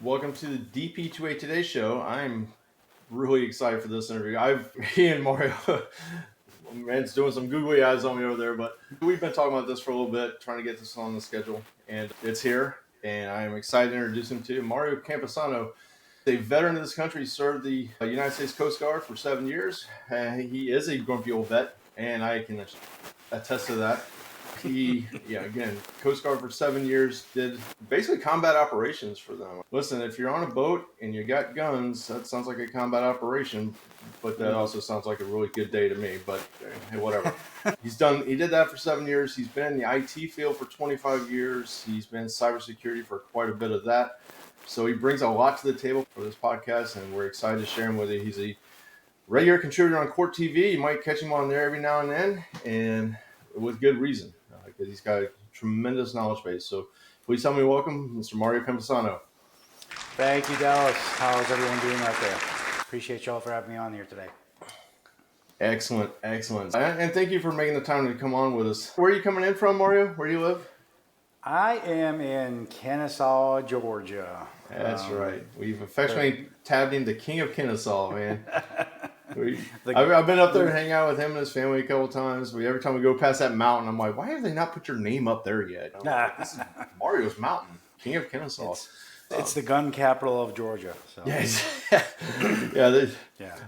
Welcome to the DP2A Today show. I'm really excited for this interview. He and Mario, man's doing some googly eyes on me over there, but we've been talking about this for a little bit, trying to get this on the schedule, and it's here. And I am excited to introduce him to you. Mario Campisano, a veteran of this country, served the United States Coast Guard for 7 years. He is a grumpy old vet, and I can attest to that. Again, Coast Guard for 7 years, did basically combat operations for them. Listen, if you're on a boat and you got guns, that sounds like a combat operation, but that also sounds like a really good day to me, but hey, whatever. He did that for 7 years. He's been in the IT field for 25 years. He's been in cybersecurity for quite a bit of that. So he brings a lot to the table for this podcast, and we're excited to share him with you. He's a regular contributor on Court TV. You might catch him on there every now and then, and with good reason, because he's got a tremendous knowledge base. So please help me welcome Mr. Mario Campisano. Thank you, Dallas. How's everyone doing out there? Appreciate y'all for having me on here today. Excellent. And thank you for making the time to come on with us. Where are you coming in from, Mario? Where do you live? I am in Kennesaw, Georgia. That's right. We've affectionately tabbed him the King of Kennesaw, man. I've been up there and hang out with him and his family a couple of times. Every time we go past that mountain, I'm like, why have they not put your name up there yet? This is Mario's Mountain, King of Kennesaw. It's the gun capital of Georgia. So. Yes.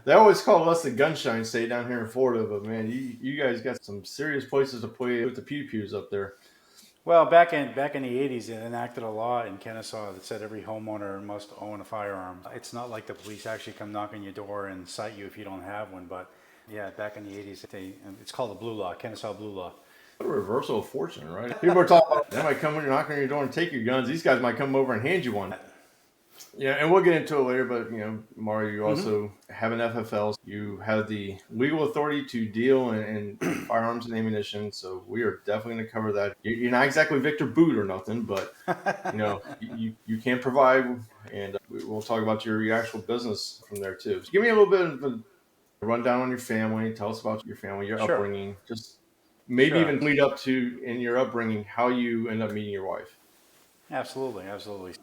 They always call us the gunshine state down here in Florida, but man, you guys got some serious places to play with the pew-pews up there. Well, back in the 80s, they enacted a law in Kennesaw that said every homeowner must own a firearm. It's not like the police actually come knock on your door and cite you if you don't have one, but yeah, back in the 80s, it's called the Blue Law, Kennesaw Blue Law. What a reversal of fortune, right? People are talking about they might come when you're knocking on your door and take your guns. These guys might come over and hand you one. Yeah, and we'll get into it later, but Mario, you also have an FFL. You have the legal authority to deal in firearms and ammunition, so we are definitely going to cover that. You're not exactly Victor Boot or nothing, but you can provide, and we'll talk about your actual business from there too. So give me a little bit of a rundown on your family. Tell us about your family, your upbringing, just maybe even lead up to, in your upbringing, how you end up meeting your wife. Absolutely.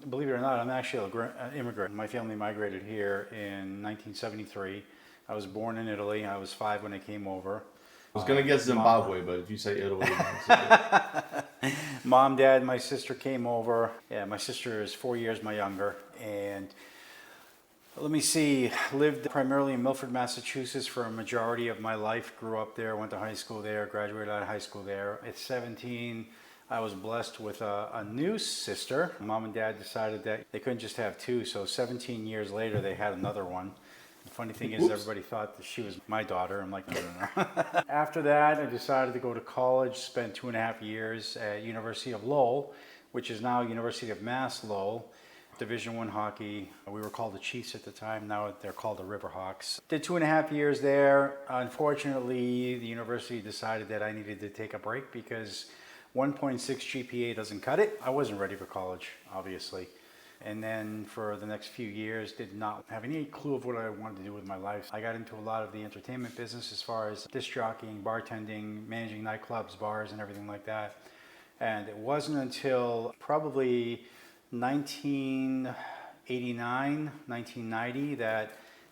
Believe it or not, I'm actually an immigrant. My family migrated here in 1973. I was born in Italy. I was 5 when I came over. I was going to guess Zimbabwe, but if you say Italy... Mom, Dad, my sister came over. Yeah, my sister is 4 years my younger. And let me see, lived primarily in Milford, Massachusetts for a majority of my life. Grew up there, went to high school there, graduated out of high school there. At 17... I was blessed with a new sister. Mom and Dad decided that they couldn't just have two, so 17 years later they had another one. The funny thing is everybody thought that she was my daughter. I'm like, no. After that, I decided to go to college, spent 2.5 years at University of Lowell, which is now University of Mass Lowell. Division I hockey. We were called the Chiefs at the time. Now they're called the Riverhawks. Did 2.5 years there. Unfortunately, the university decided that I needed to take a break because 1.6 GPA doesn't cut it. I wasn't ready for college, obviously. And then for the next few years, did not have any clue of what I wanted to do with my life. I got into a lot of the entertainment business as far as disc jockeying, bartending, managing nightclubs, bars, and everything like that. And it wasn't until probably 1989, 1990 that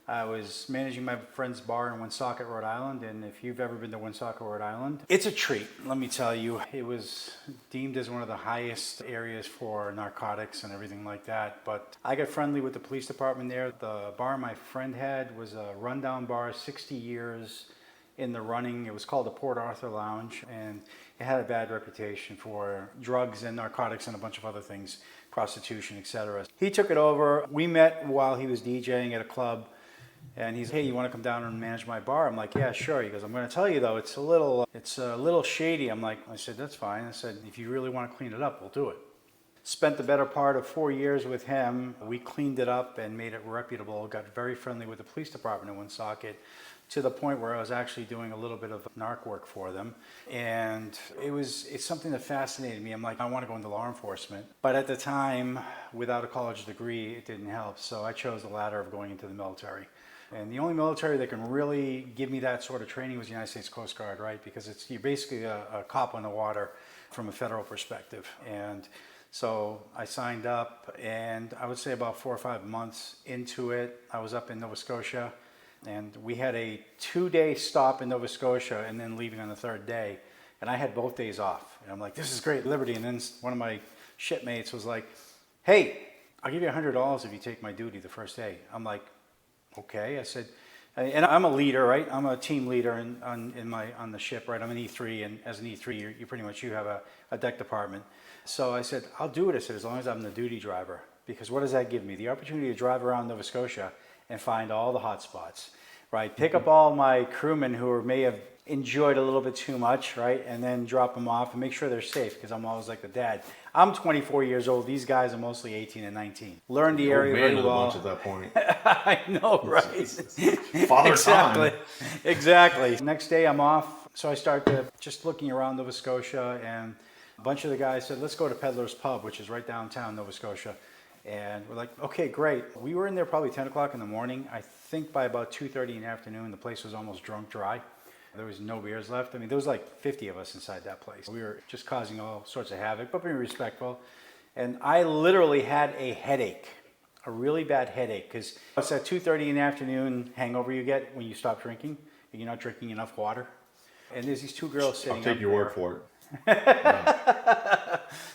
I was managing my friend's bar in Woonsocket, Rhode Island, and if you've ever been to Woonsocket, Rhode Island, it's a treat, let me tell you. It was deemed as one of the highest areas for narcotics and everything like that, but I got friendly with the police department there. The bar my friend had was a rundown bar, 60 years in the running. It was called the Port Arthur Lounge, and it had a bad reputation for drugs and narcotics and a bunch of other things, prostitution, etc. He took it over. We met while he was DJing at a club. And he's, hey, you want to come down and manage my bar? I'm like, yeah, sure. He goes, I'm going to tell you though, it's a little shady. I said, that's fine. I said, if you really want to clean it up, we'll do it. Spent the better part of 4 years with him. We cleaned it up and made it reputable. Got very friendly with the police department in Woonsocket to the point where I was actually doing a little bit of narc work for them. And it's something that fascinated me. I'm like, I want to go into law enforcement. But at the time, without a college degree, it didn't help. So I chose the ladder of going into the military. And the only military that can really give me that sort of training was the United States Coast Guard, right? Because you're basically a cop on the water from a federal perspective. And So I signed up, and I would say about 4 or 5 months into it, I was up in Nova Scotia, and we had a 2-day stop in Nova Scotia and then leaving on the 3rd day. And I had both days off. And I'm like, this is great, Liberty. And then one of my shipmates was like, hey, I'll give you $100 if you take my duty the first day. I'm like, okay. I said, and I'm a leader, right? I'm a team leader on the ship, right? I'm an E3, and as an E3, you pretty much have a deck department. So I said, I'll do it. I said, as long as I'm the duty driver, because what does that give me? The opportunity to drive around Nova Scotia and find all the hot spots, right? Pick up all my crewmen who may have enjoyed a little bit too much, right? And then drop them off and make sure they're safe, because I'm always like the dad. I'm 24 years old. These guys are mostly 18 and 19. Learn the area very well. At that point. I know, right? Father exactly. time. Exactly. Next day I'm off. So I start just looking around Nova Scotia, and a bunch of the guys said, let's go to Peddler's Pub, which is right downtown Nova Scotia. And we're like, okay, great. We were in there probably 10 o'clock in the morning. I think by about 2:30 in the afternoon, the place was almost drunk dry. There was no beers left. I mean, there was like 50 of us inside that place. We were just causing all sorts of havoc, but being respectful. And I literally had a headache, a really bad headache, because it's that 2:30 in the afternoon hangover you get when you stop drinking and you're not drinking enough water. And there's these two girls sitting. I'll take your word for it.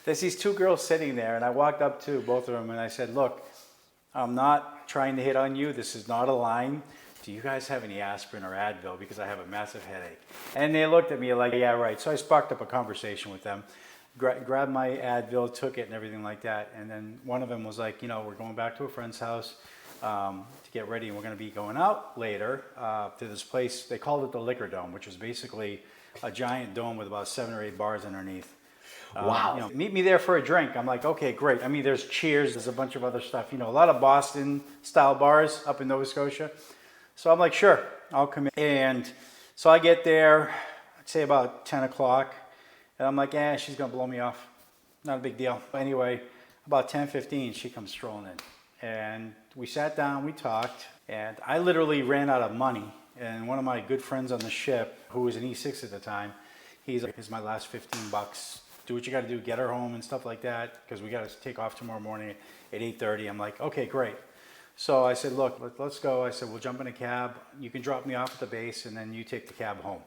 There's these two girls sitting there, and I walked up to both of them and I said, look, I'm not trying to hit on you. This is not a line. Do you guys have any aspirin or Advil? Because I have a massive headache. And they looked at me like, yeah, right. So I sparked up a conversation with them, grabbed my Advil, took it and everything like that. And then one of them was like, we're going back to a friend's house to get ready, and we're going to be going out later to this place. They called it the Liquor Dome, which is basically a giant dome with about 7 or 8 bars underneath. Wow. Meet me there for a drink. I'm like, okay, great. I mean, there's Cheers, there's a bunch of other stuff, a lot of Boston style bars up in Nova Scotia. So I'm like, sure, I'll come in. And so I get there, I'd say about 10 o'clock, and I'm like, she's gonna blow me off. Not a big deal. Anyway, about 10:15, she comes strolling in. And we sat down, we talked, and I literally ran out of money. And one of my good friends on the ship, who was an E6 at the time, he's like, here's my last 15 bucks. Do what you got to do, get her home and stuff like that, because we got to take off tomorrow morning at 8:30. I'm like, okay, great. So I said, look, let's go. I said, we'll jump in a cab. You can drop me off at the base, and then you take the cab home.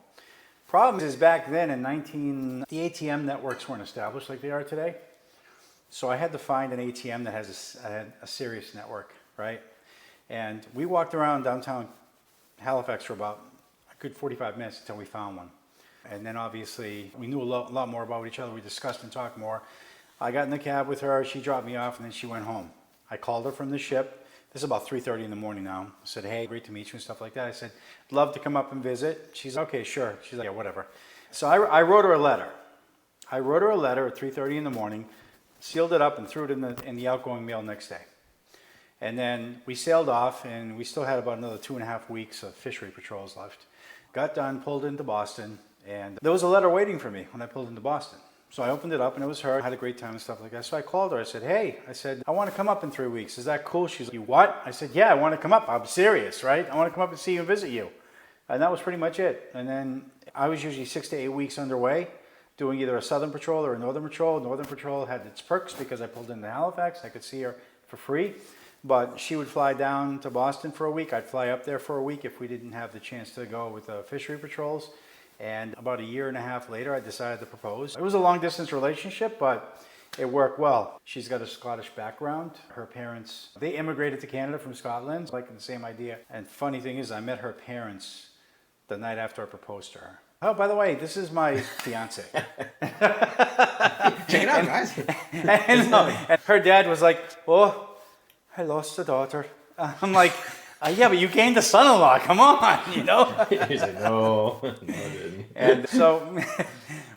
Problem is, back then in the ATM networks weren't established like they are today. So I had to find an ATM that has a serious network, right? And we walked around downtown Halifax for about a good 45 minutes until we found one. And then obviously we knew a lot more about each other. We discussed and talked more. I got in the cab with her. She dropped me off, and then she went home. I called her from the ship. This is about 3:30 in the morning now. I said, hey, great to meet you and stuff like that. I said, love to come up and visit. She's okay, sure. She's like, yeah, whatever. So I wrote her a letter. I wrote her a letter at 3:30 in the morning, sealed it up, and threw it in the outgoing mail next day. And then we sailed off, and we still had about another 2.5 weeks of fishery patrols left. Got done, pulled into Boston, and there was a letter waiting for me when I pulled into Boston. So I opened it up, and it was her. I had a great time and stuff like that. So I called her. I said, hey, I want to come up in 3 weeks. Is that cool? She's like, you what? I said, yeah, I want to come up. I'm serious, right? I want to come up and see you and visit you. And that was pretty much it. And then I was usually 6 to 8 weeks underway, doing either a Southern Patrol or a Northern Patrol. Northern Patrol had its perks because I pulled into Halifax. I could see her for free. But she would fly down to Boston for a week. I'd fly up there for a week if we didn't have the chance to go with the fishery patrols. And about 1.5 years later, I decided to propose. It was a long-distance relationship, but it worked well. She's got a Scottish background. Her parents, they immigrated to Canada from Scotland, like the same idea. And funny thing is, I met her parents the night after I proposed to her. Oh, by the way, this is my fiance. Check it out, guys. And her dad was like, oh, I lost a daughter. I'm like, yeah, but you gained a son-in-law. Come on, He's like, no, I didn't. And so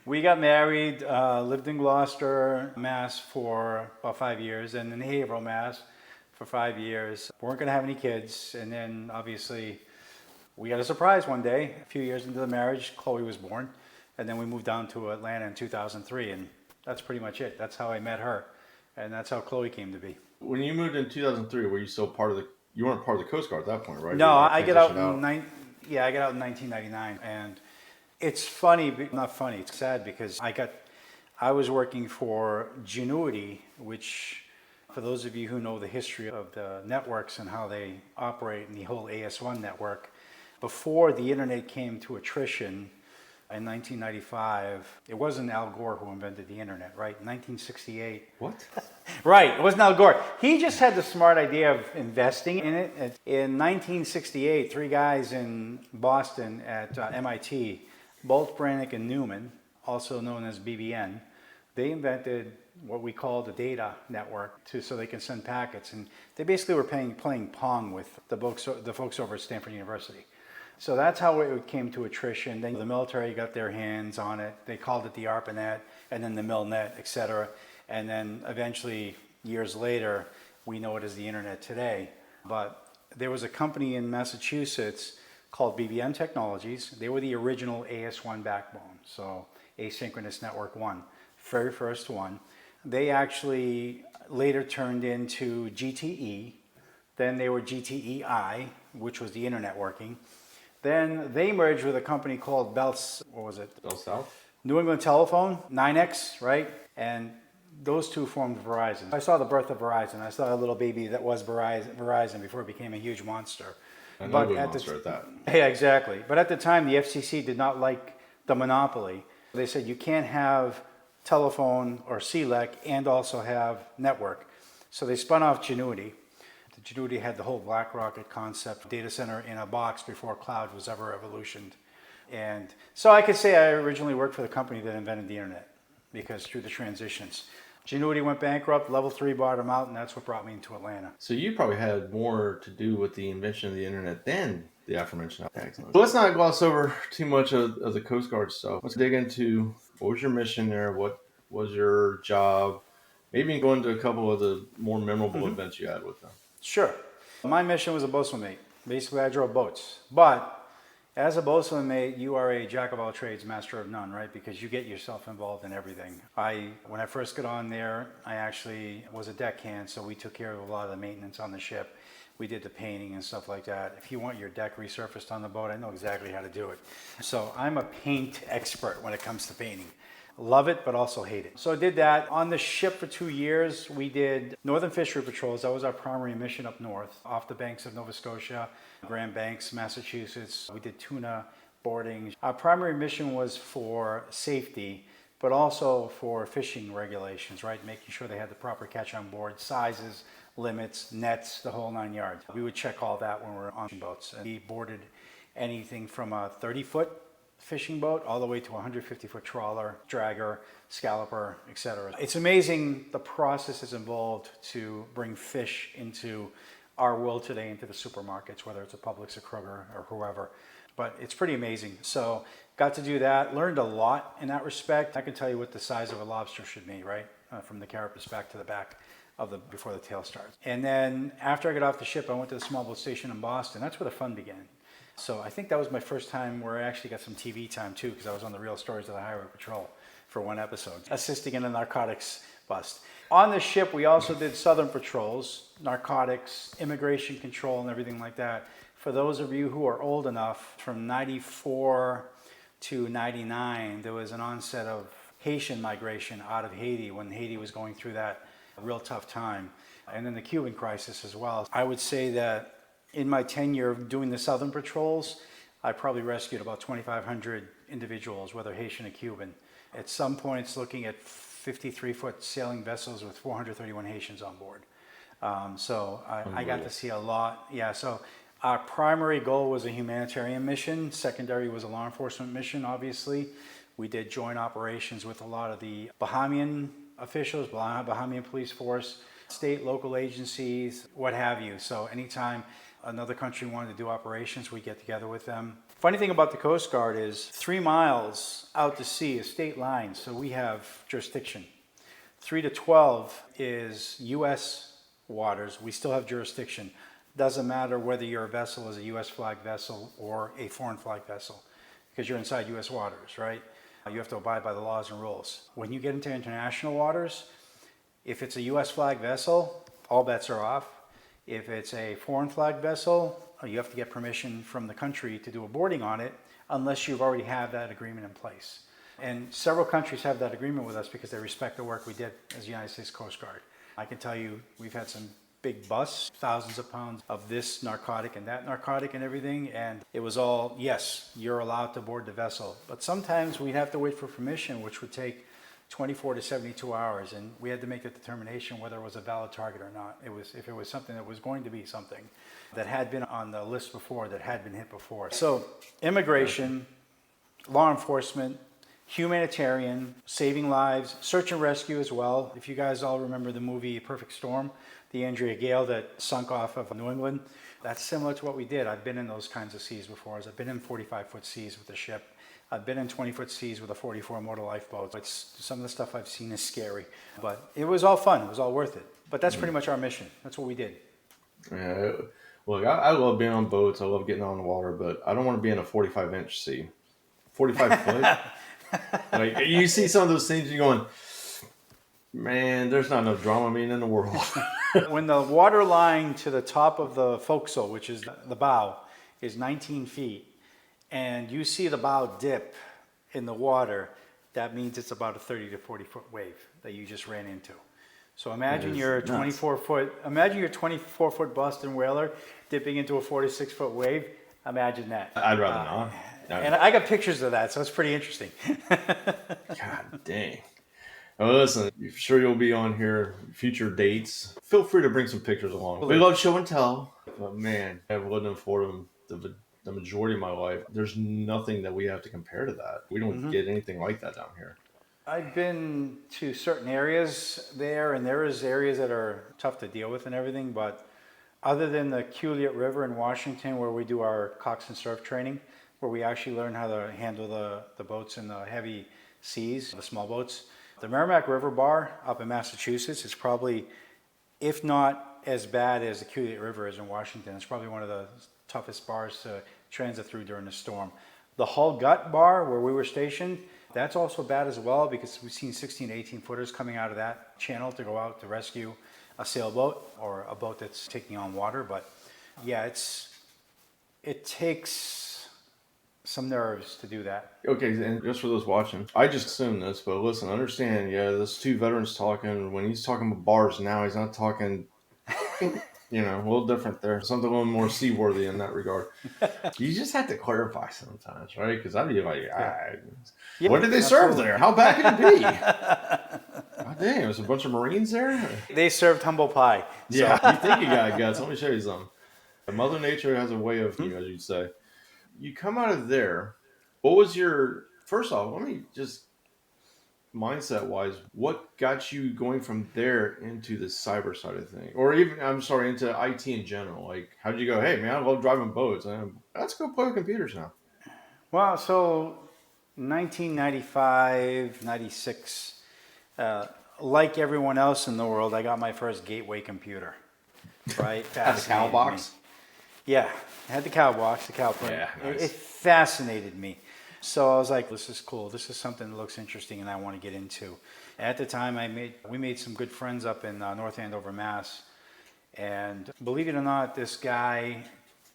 we got married, lived in Gloucester, Mass for about 5 years, and in Haverhill, Mass for 5 years. We weren't going to have any kids, and then obviously we got a surprise one day. A few years into the marriage, Chloe was born, and then we moved down to Atlanta in 2003, and that's pretty much it. That's how I met her, and that's how Chloe came to be. When you moved in 2003, were you still you weren't part of the Coast Guard at that point, right? No, I get out in 1999, and it's funny, not funny, it's sad because I was working for Genuity, which, for those of you who know the history of the networks and how they operate in the whole AS1 network, before the internet came to attrition in 1995, it wasn't Al Gore who invented the internet, right? 1968. What? Right, it wasn't Al Gore. He just had the smart idea of investing in it. In 1968, three guys in Boston at MIT, Bolt, Brannick, and Newman, also known as BBN, they invented what we call the data network so they can send packets. And they basically were playing Pong with the folks over at Stanford University. So that's how it came to attrition. Then the military got their hands on it. They called it the ARPANET, and then the MILNET, et cetera. And then eventually, years later, we know it as the internet today. But there was a company in Massachusetts called BBM Technologies. They were the original AS1 backbone, so Asynchronous Network 1, very first one. They actually later turned into GTE. Then they were GTEI, which was the internet working. Then they merged with a company called Bell South? New England Telephone, 9X, right? And those two formed Verizon. I saw the birth of Verizon. I saw a little baby that was Verizon before it became a huge monster. An ugly monster at that. Yeah, exactly. But at the time, the FCC did not like the monopoly. They said you can't have telephone or CLEC and also have network. So they spun off Genuity. Genuity had the whole Black Rocket concept, data center in a box before cloud was ever evolutioned. And so I could say I originally worked for the company that invented the internet, because through the transitions. Genuity went bankrupt, Level 3 bought them out, and that's what brought me into Atlanta. So you probably had more to do with the invention of the internet than the aforementioned attacks. So let's not gloss over too much of the Coast Guard stuff. Let's dig into what was your mission there, what was your job, maybe go into a couple of the more memorable events you had with them. Sure. My mission was a boatswain mate. Basically, I drove boats. But as a boatswain mate, you are a jack of all trades, master of none, right? Because you get yourself involved in everything. When I first got on there, I actually was a deckhand, so we took care of a lot of the maintenance on the ship. We did the painting and stuff like that. If you want your deck resurfaced on the boat, I know exactly how to do it. So I'm a paint expert when it comes to painting. Love it, but also hate it. So I did that. On the ship for 2 years, we did northern fishery patrols. That was our primary mission up north, off the banks of Nova Scotia, Grand Banks, Massachusetts. We did tuna boarding. Our primary mission was for safety, but also for fishing regulations, right? Making sure they had the proper catch on board, sizes, limits, nets, the whole 9 yards. We would check all that when we were on boats. And we boarded anything from a 30-foot fishing boat all the way to a 150-foot trawler, dragger, scalloper, etc. It's amazing the processes involved to bring fish into our world today, into the supermarkets, whether it's a Publix or Kroger or whoever. But it's pretty amazing. So got to do that, learned a lot in that respect. I can tell you what the size of a lobster should be, right? From the carapace back to the back of before the tail starts. And then after I got off the ship, I went to the small boat station in Boston. That's where the fun began. So I think that was my first time where I actually got some TV time too, because I was on the Real Stories of the Highway Patrol for one episode, assisting in a narcotics bust. On the ship, we also did southern patrols, narcotics, immigration control, and everything like that. For those of you who are old enough, from 94 to 99, there was an onset of Haitian migration out of Haiti when Haiti was going through that real tough time. And then the Cuban crisis as well. I would say that in my tenure of doing the southern patrols, I probably rescued about 2,500 individuals, whether Haitian or Cuban. At some points, looking at 53-foot sailing vessels with 431 Haitians on board. So I got to see a lot. Yeah, so our primary goal was a humanitarian mission. Secondary was a law enforcement mission, obviously. We did joint operations with a lot of the Bahamian officials, Bahamian police force, state, local agencies, what have you. So anytime another country wanted to do operations, we get together with them. Funny thing about the Coast Guard is 3 miles out to sea is state line, so we have jurisdiction. 3 to 12 is U.S. waters. We still have jurisdiction. Doesn't matter whether your vessel is a U.S. flag vessel or a foreign flag vessel, because you're inside U.S. waters, right? You have to abide by the laws and rules. When you get into international waters, if it's a U.S. flag vessel, all bets are off. If it's a foreign flag vessel, you have to get permission from the country to do a boarding on it, unless you've already have that agreement in place. And several countries have that agreement with us because they respect the work we did as the United States Coast Guard. I can tell you, we've had some big busts, thousands of pounds of this narcotic and that narcotic and everything. And it was all, yes, you're allowed to board the vessel. But sometimes we'd have to wait for permission, which would take 24 to 72 hours. And we had to make a determination whether it was a valid target or not. If it was something that was going to be something that had been on the list before, that had been hit before. So immigration, law enforcement, humanitarian, saving lives, search and rescue as well. If you guys all remember the movie Perfect Storm, the Andrea Gale that sunk off of New England, that's similar to what we did. I've been in those kinds of seas before. I've been in 45-foot seas with a ship. I've been in 20-foot seas with a 44 motor lifeboat. Some of the stuff I've seen is scary, but it was all fun. It was all worth it. But that's pretty much our mission. That's what we did. Yeah. Look, I love being on boats. I love getting on the water, but I don't want to be in a 45-inch sea. 45 foot? Like, you see some of those things, you're going, man, there's not enough Dramamine in the world. When the water line to the top of the forecastle, which is the bow, is 19 feet, and you see the bow dip in the water, that means it's about a 30 to 40 foot wave that you just ran into. So imagine you're a 24 foot Boston whaler dipping into a 46 foot wave. Imagine that. I'd rather not. And I got pictures of that, so it's pretty interesting. God dang. Well, listen, I'm sure you'll be on here, future dates. Feel free to bring some pictures along. We love show and tell, but man, I've lived in Florida the majority of my life. There's nothing that we have to compare to that. We don't get anything like that down here. I've been to certain areas there, and there is areas that are tough to deal with and everything, but other than the Culiat River in Washington, where we do our cox and surf training, where we actually learn how to handle the boats in the heavy seas, the small boats. The Merrimack River Bar up in Massachusetts is probably, if not as bad as the Culiat River is in Washington, it's probably one of the toughest bars to transit through during the storm. The Hull Gut Bar, where we were stationed, that's also bad as well, because we've seen 16 to 18 footers coming out of that channel to go out to rescue a sailboat or a boat that's taking on water. But yeah, it takes some nerves to do that. Okay, and just for those watching, I just assumed this, but listen, understand, yeah, there's two veterans talking. When he's talking about bars now, he's not talking, a little different there. Something a little more seaworthy in that regard. You just have to clarify sometimes, right? Because I'd be like, what did they serve there? How bad could it be? God dang, there was a bunch of Marines there? They served humble pie. So. Yeah, you think you got guts. Let me show you something. Mother Nature has a way of, as you'd say. You come out of there, what was first off, let me just, mindset-wise, what got you going from there into the cyber side of things? Or even, into IT in general? Like, how did you go, hey, man, I love driving boats. Let's go play with computers now. Well, so 1995, 96, like everyone else in the world, I got my first gateway computer, right? Had the cow box? Yeah, I had the cow box, the cow print. Yeah, nice. It fascinated me. So I was like, this is cool. This is something that looks interesting and I want to get into. At the time, we made some good friends up in North Andover, Mass. And believe it or not, this guy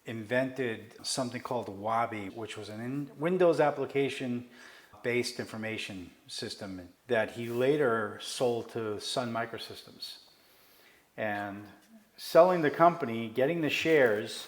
invented something called Wabi, which was a Windows application-based information system that he later sold to Sun Microsystems. And selling the company, getting the shares,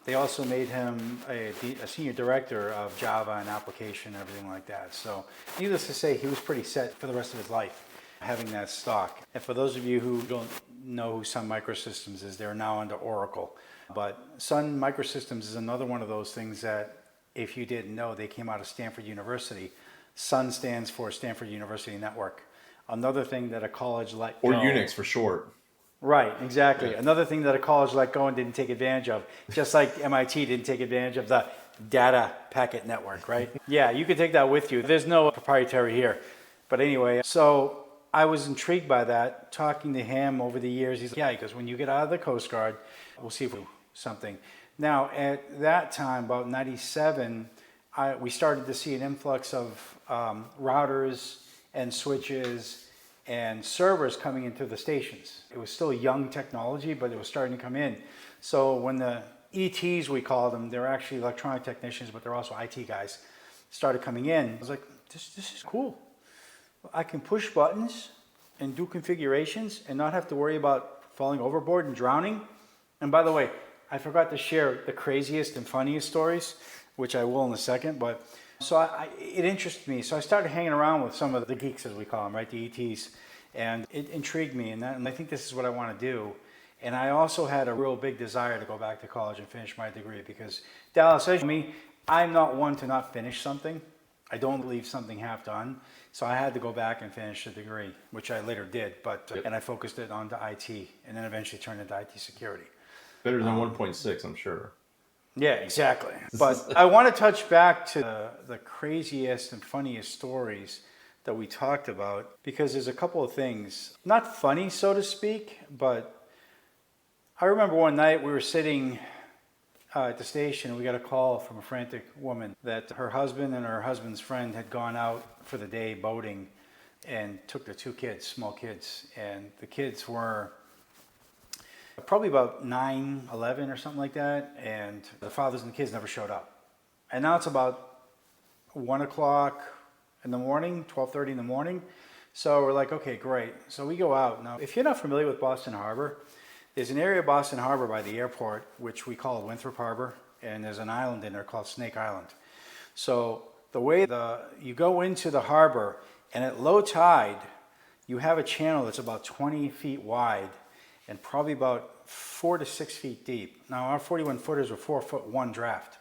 they also made him a senior director of Java and application and everything like that. So needless to say, he was pretty set for the rest of his life having that stock. And for those of you who don't know who Sun Microsystems is, they're now under Oracle. But Sun Microsystems is another one of those things that, if you didn't know, they came out of Stanford University. Sun stands for Stanford University Network. Another thing that a college let go. Or Unix for short. Right, exactly. Yeah. Another thing that a college let go and didn't take advantage of, just like MIT didn't take advantage of the data packet network, right? Yeah, you can take that with you. There's no proprietary here. But anyway, so I was intrigued by that, talking to him over the years. He's like, he goes, when you get out of the Coast Guard, we'll see if we do something. Now, at that time, about 97, we started to see an influx of routers and switches and servers coming into the stations. It was still young technology, but it was starting to come in. So when the ETs, we call them, they're actually electronic technicians, but they're also IT guys, started coming in. I was like, this is cool. I can push buttons and do configurations and not have to worry about falling overboard and drowning. And by the way, I forgot to share the craziest and funniest stories, which I will in a second, but so it interested me. So I started hanging around with some of the geeks, as we call them, right, the ETs, and it intrigued me, and I think this is what I want to do. And I also had a real big desire to go back to college and finish my degree because Dallas, as me, I'm not one to not finish something. I don't leave something half done. So I had to go back and finish the degree, which I later did, and I focused it on the IT and then eventually turned into IT security. Better than 1.6, I'm sure. Yeah, exactly. But I want to touch back to the craziest and funniest stories that we talked about because there's a couple of things, not funny, so to speak, but I remember one night we were sitting at the station and we got a call from a frantic woman that her husband and her husband's friend had gone out for the day boating and took their 2 kids, small kids, and the kids were probably about 9, 11 or something like that, and the fathers and the kids never showed up. And now it's about 1 o'clock in the morning, 12:30 in the morning. So we're like, okay, great. So we go out. Now, if you're not familiar with Boston Harbor, there's an area of Boston Harbor by the airport, which we call Winthrop Harbor, and there's an island in there called Snake Island. So the way you go into the harbor, and at low tide, you have a channel that's about 20 feet wide and probably about 4 to 6 feet deep. Now our 41 footers are 4'1" draft.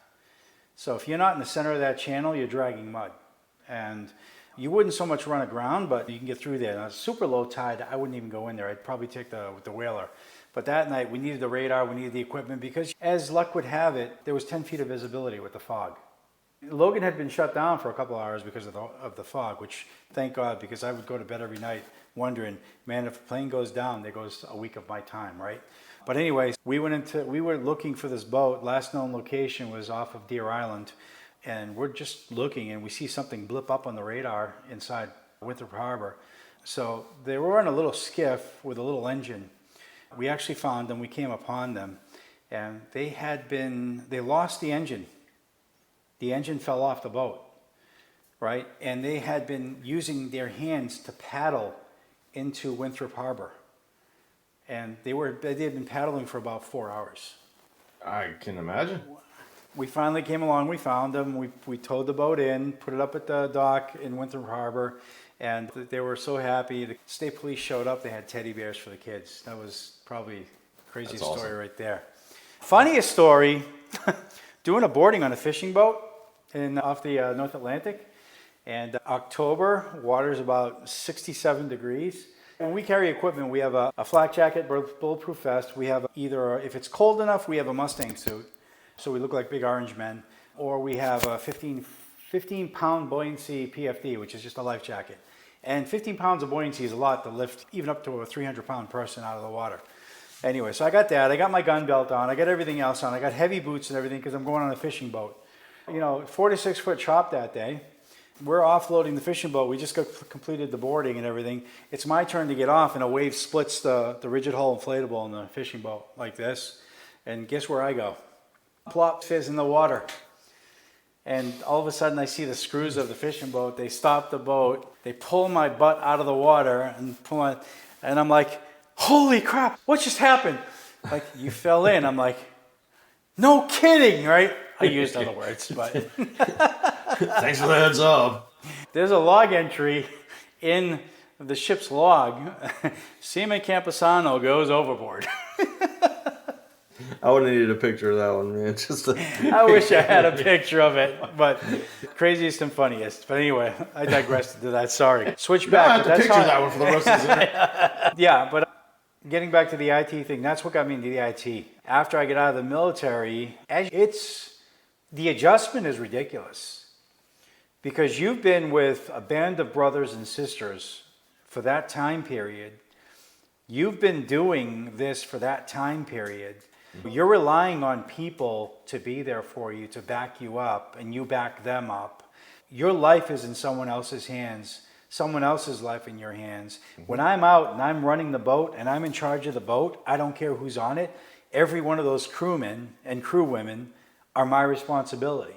So if you're not in the center of that channel, you're dragging mud. And you wouldn't so much run aground, but you can get through there. Now super low tide, I wouldn't even go in there. I'd probably take the whaler. But that night we needed the radar, we needed the equipment because as luck would have it, there was 10 feet of visibility with the fog. Logan had been shut down for a couple hours because of the fog, which thank God, because I would go to bed every night wondering, man, if a plane goes down, there goes a week of my time, right? But anyways, we were looking for this boat. Last known location was off of Deer Island, and we're just looking, and we see something blip up on the radar inside Winthrop Harbor. So they were in a little skiff with a little engine. We actually found them. We came upon them, and they lost the engine. The engine fell off the boat, right? And they had been using their hands to paddle into Winthrop Harbor. And they had been paddling for about 4 hours. I can imagine. We finally came along, we found them, we towed the boat in, put it up at the dock in Winthrop Harbor, and they were so happy. The state police showed up, they had teddy bears for the kids. That was probably the craziest story right there. Funniest story, doing a boarding on a fishing boat off the North Atlantic. And October, water's about 67 degrees. When we carry equipment, we have a flak jacket, bulletproof vest. We have if it's cold enough, we have a Mustang suit, so we look like big orange men. Or we have a 15-pound buoyancy PFD, which is just a life jacket. And 15 pounds of buoyancy is a lot to lift even up to a 300-pound person out of the water. Anyway, so I got that. I got my gun belt on. I got everything else on. I got heavy boots and everything because I'm going on a fishing boat. 4 to 6 foot chop that day. We're offloading the fishing boat. We just completed the boarding and everything. It's my turn to get off, and a wave splits the rigid hull inflatable in the fishing boat like this. And guess where I go? Plop, fizz in the water. And all of a sudden I see the screws of the fishing boat. They stop the boat. They pull my butt out of the water and I'm like, holy crap, what just happened? Like, you fell in. I'm like, no kidding, right? I used other words, but. Thanks for the heads up. There's a log entry in the ship's log. Seaman Campisano goes overboard. I would have needed a picture of that one, man. I wish I had a picture of it, but craziest and funniest. But anyway, I digressed to that. Sorry. Switch back. I have to picture that one for the rest of the night. Yeah, but getting back to the IT thing, that's what got me into the IT. After I get out of the military, the adjustment is ridiculous. Because you've been with a band of brothers and sisters for that time period. You've been doing this for that time period. You're relying on people to be there for you, to back you up, and you back them up. Your life is in someone else's hands, someone else's life in your hands. When I'm out and I'm running the boat and I'm in charge of the boat, I don't care who's on it. Every one of those crewmen and crewwomen are my responsibility.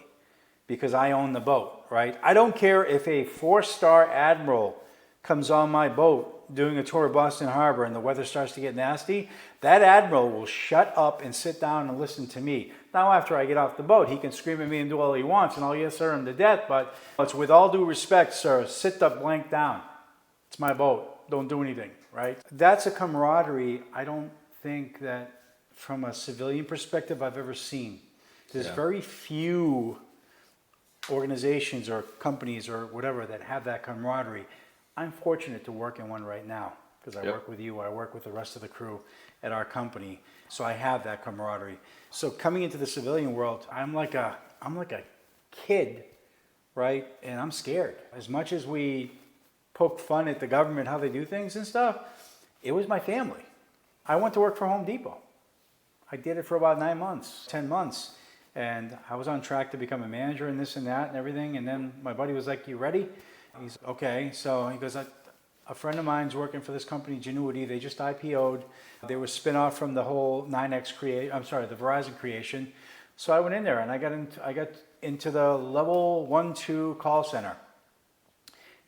Because I own the boat, right? I don't care if a 4-star admiral comes on my boat doing a tour of Boston Harbor and the weather starts to get nasty. That admiral will shut up and sit down and listen to me. Now, after I get off the boat, he can scream at me and do all he wants, and I'll yes sir him to death, but it's with all due respect, sir, sit the blank down. It's my boat. Don't do anything, right? That's a camaraderie I don't think that from a civilian perspective I've ever seen. There's very few organizations or companies or whatever that have that camaraderie. I'm fortunate to work in one right now because I work with you, I work with the rest of the crew at our company, so I have that camaraderie. So coming into the civilian world, I'm like a kid, right? And I'm scared. As much as we poke fun at the government, how they do things and stuff, it was my family. I went to work for Home Depot. I did it for about 9 months, 10 months. And I was on track to become a manager and this and that and everything. And then my buddy was like, you ready? He's okay. So he goes, a friend of mine's working for this company, Genuity. They just IPO'd. They were spin off from the whole the Verizon creation. So I went in there and I got into the level 1-2 call center.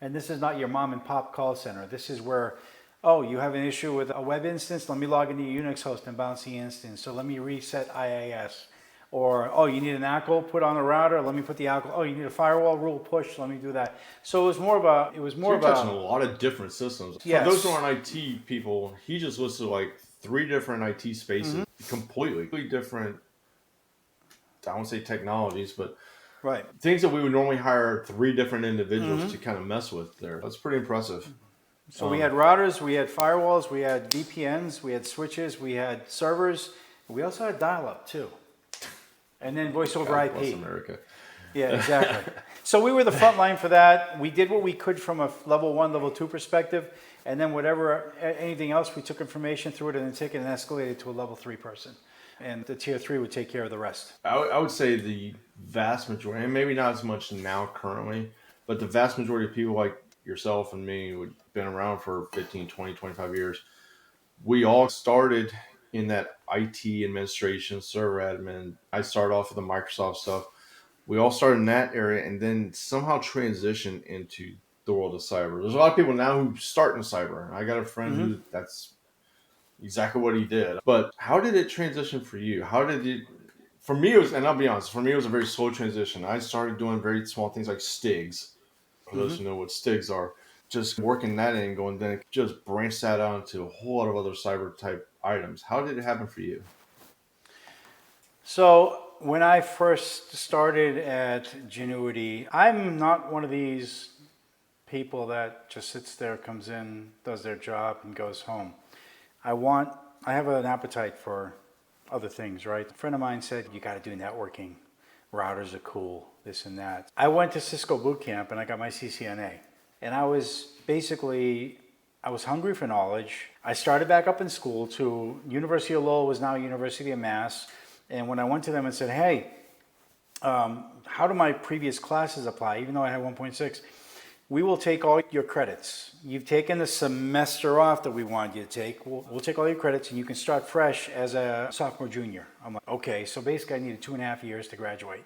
And this is not your mom and pop call center. This is where, oh, you have an issue with a web instance? Let me log into your Unix host and bounce the instance. So let me reset IIS. Or, oh, you need an ACL put on the router? Let me put the ACL. Oh, you need a firewall rule push? Let me do that. So it was more of a. You're touching a lot of different systems. Yes. For those who aren't IT people, he just listed like 3 different IT spaces, completely different. I won't say technologies, but things that we would normally hire 3 different individuals to kind of mess with. There, that's pretty impressive. So we had routers, we had firewalls, we had VPNs, we had switches, we had servers. We also had dial-up too. And then voice over IP. Bless America. Yeah, exactly. So we were the front line for that. We did what we could from a level 1, level 2 perspective. And then anything else, we took information through it and then take it and escalated to a level 3 person. And the tier 3 would take care of the rest. I would say the vast majority, and maybe not as much now currently, but the vast majority of people like yourself and me who have been around for 15, 20, 25 years, we all started in that IT administration, server admin. I started off with the Microsoft stuff. We all started in that area and then somehow transitioned into the world of cyber. There's a lot of people now who start in cyber. I got a friend who that's exactly what he did. But how did it transition for you? For me, and I'll be honest, for me, it was a very slow transition. I started doing very small things like STIGs. For those who know what STIGs are, just working that angle and then just branch that out into a whole lot of other cyber type items. How did it happen for you? So when I first started at Genuity, I'm not one of these people that just sits there, comes in, does their job and goes home. I have an appetite for other things, right? A friend of mine said, you got to do networking. Routers are cool, this and that. I went to Cisco boot camp and I got my CCNA. And I was hungry for knowledge. I started back up in school to University of Lowell was now University of Mass. And when I went to them and said, hey, how do my previous classes apply? Even though I had 1.6, we will take all your credits. You've taken the semester off that we wanted you to take. We'll take all your credits and you can start fresh as a sophomore, junior. I'm like, okay. So basically I needed 2.5 years to graduate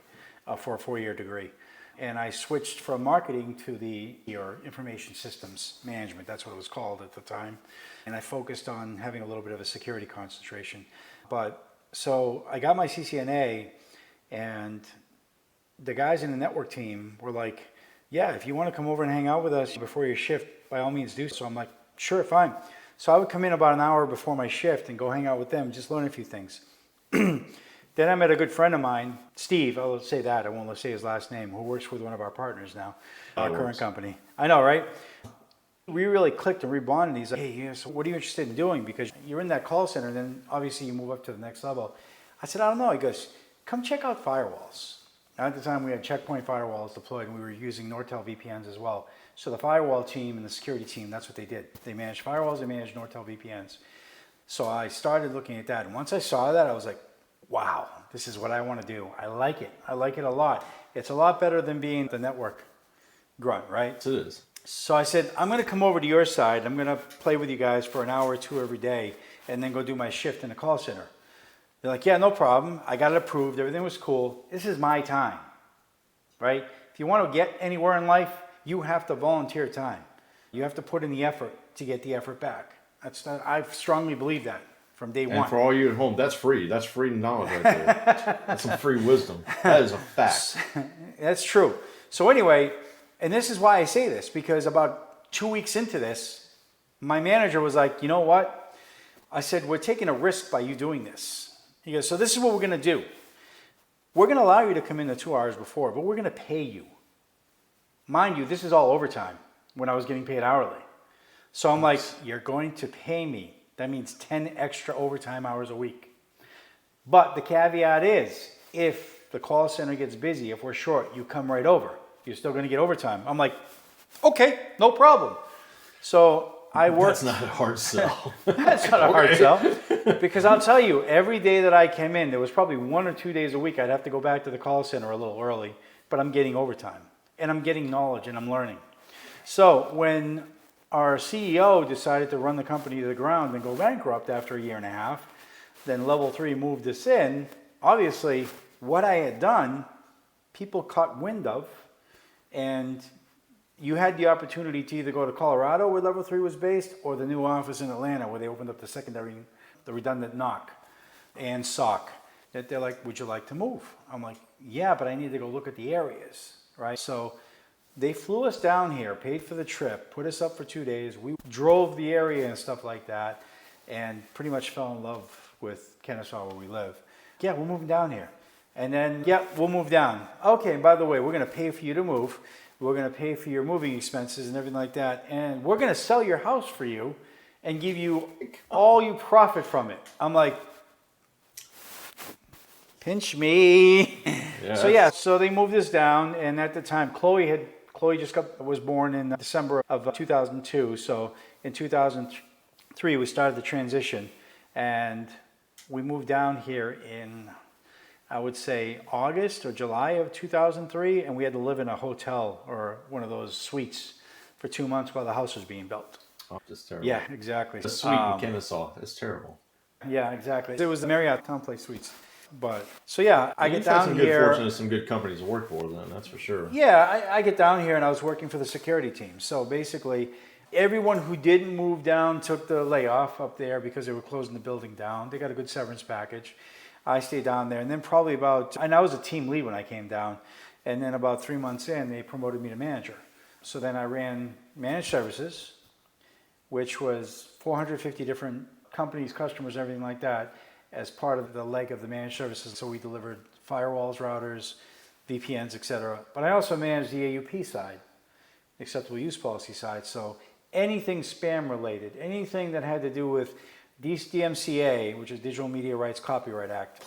for a 4-year degree. And I switched from marketing to your information systems management. That's what it was called at the time. And I focused on having a little bit of a security concentration. So I got my CCNA and the guys in the network team were like, yeah, if you want to come over and hang out with us before your shift, by all means do so. I'm like, sure, fine. So I would come in about an hour before my shift and go hang out with them, just learn a few things. Then I met a good friend of mine, Steve, I'll say that, I won't say his last name, who works with one of our partners now, our current company. I know, right? We really clicked and rebonded. He's like, hey, so what are you interested in doing? Because you're in that call center, and then obviously you move up to the next level. I said, I don't know. He goes, come check out firewalls. Now, at the time, we had checkpoint firewalls deployed, and we were using Nortel VPNs as well. So the firewall team and the security team, that's what they did. They managed firewalls, they managed Nortel VPNs. So I started looking at that. And once I saw that, I was like, wow, this is what I want to do. I like it. I like it a lot. It's a lot better than being the network grunt, right? It is. So I said, I'm going to come over to your side. I'm going to play with you guys for an hour or two every day and then go do my shift in the call center. They're like, yeah, no problem. I got it approved. Everything was cool. This is my time, right? If you want to get anywhere in life, you have to volunteer time. You have to put in the effort to get the effort back. I strongly believe that from day one. And for all you at home, that's free. That's free knowledge right there. That's some free wisdom. That is a fact. That's true. So anyway, and this is why I say this, because about 2 weeks into this, my manager was like, you know what? I said, we're taking a risk by you doing this. He goes, so this is what we're going to do. We're going to allow you to come in the 2 hours before, but we're going to pay you. Mind you, this is all overtime when I was getting paid hourly. So I'm like, you're going to pay me. That means 10 extra overtime hours a week. But the caveat is, if the call center gets busy, if we're short, you come right over. You're still going to get overtime. I'm like, okay, no problem. So I worked. That's not a hard sell. That's not a hard sell. Because I'll tell you, every day that I came in, there was probably 1 or 2 days a week I'd have to go back to the call center a little early, but I'm getting overtime. And I'm getting knowledge and I'm learning. So when our CEO decided to run the company to the ground and go bankrupt after a year and a half, then Level 3 moved us in. Obviously, what I had done, people caught wind of, and you had the opportunity to either go to Colorado where Level 3 was based, or the new office in Atlanta where they opened up the redundant knock and SOC. That they're like, would you like to move? I'm like, yeah, but I need to go look at the areas, right? So they flew us down here, paid for the trip, put us up for 2 days. We drove the area and stuff like that, and pretty much fell in love with Kennesaw where we live. Yeah, we're moving down here. And then, yeah, we'll move down. Okay, and by the way, we're going to pay for you to move. We're going to pay for your moving expenses and everything like that. And we're going to sell your house for you and give you all you profit from it. I'm like, pinch me. Yeah. So they moved us down. And at the time, Chloe was born in December of 2002. So in 2003, we started the transition. And we moved down here in, I would say, August or July of 2003, and we had to live in a hotel or one of those suites for 2 months while the house was being built. Oh, just terrible. Yeah, exactly. The suite in Kennesaw is terrible. Yeah, exactly. It was the Marriott Town Place Suites. But so yeah, I get You've down had some here. Good fortune, some good companies to work for, then that's for sure. Yeah, I get down here and I was working for the security team. So basically, everyone who didn't move down took the layoff up there because they were closing the building down. They got a good severance package. I stayed down there, and then and I was a team lead when I came down, and then about 3 months in, they promoted me to manager. So then I ran managed services, which was 450 different companies, customers, everything like that, as part of the leg of the managed services. So we delivered firewalls, routers, VPNs, etc. But I also managed the AUP side, acceptable use policy side. So anything spam related, anything that had to do with DMCA, which is Digital Media Rights Copyright Act,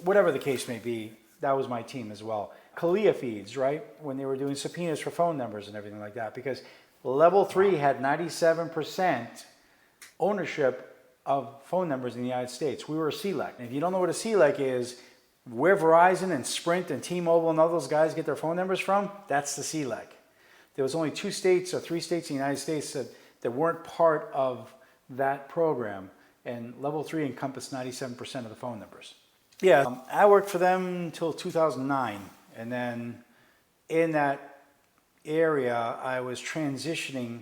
whatever the case may be, that was my team as well. CALIA feeds, right? When they were doing subpoenas for phone numbers and everything like that, because Level 3 had 97% ownership of phone numbers in the United States. We were a CLEC. And if you don't know what a CLEC is, where Verizon and Sprint and T-Mobile and all those guys get their phone numbers from, that's the CLEC. There was only 2 states or 3 states in the United States that weren't part of that program. And Level 3 encompassed 97% of the phone numbers. Yeah, I worked for them until 2009. And then in that area, I was transitioning,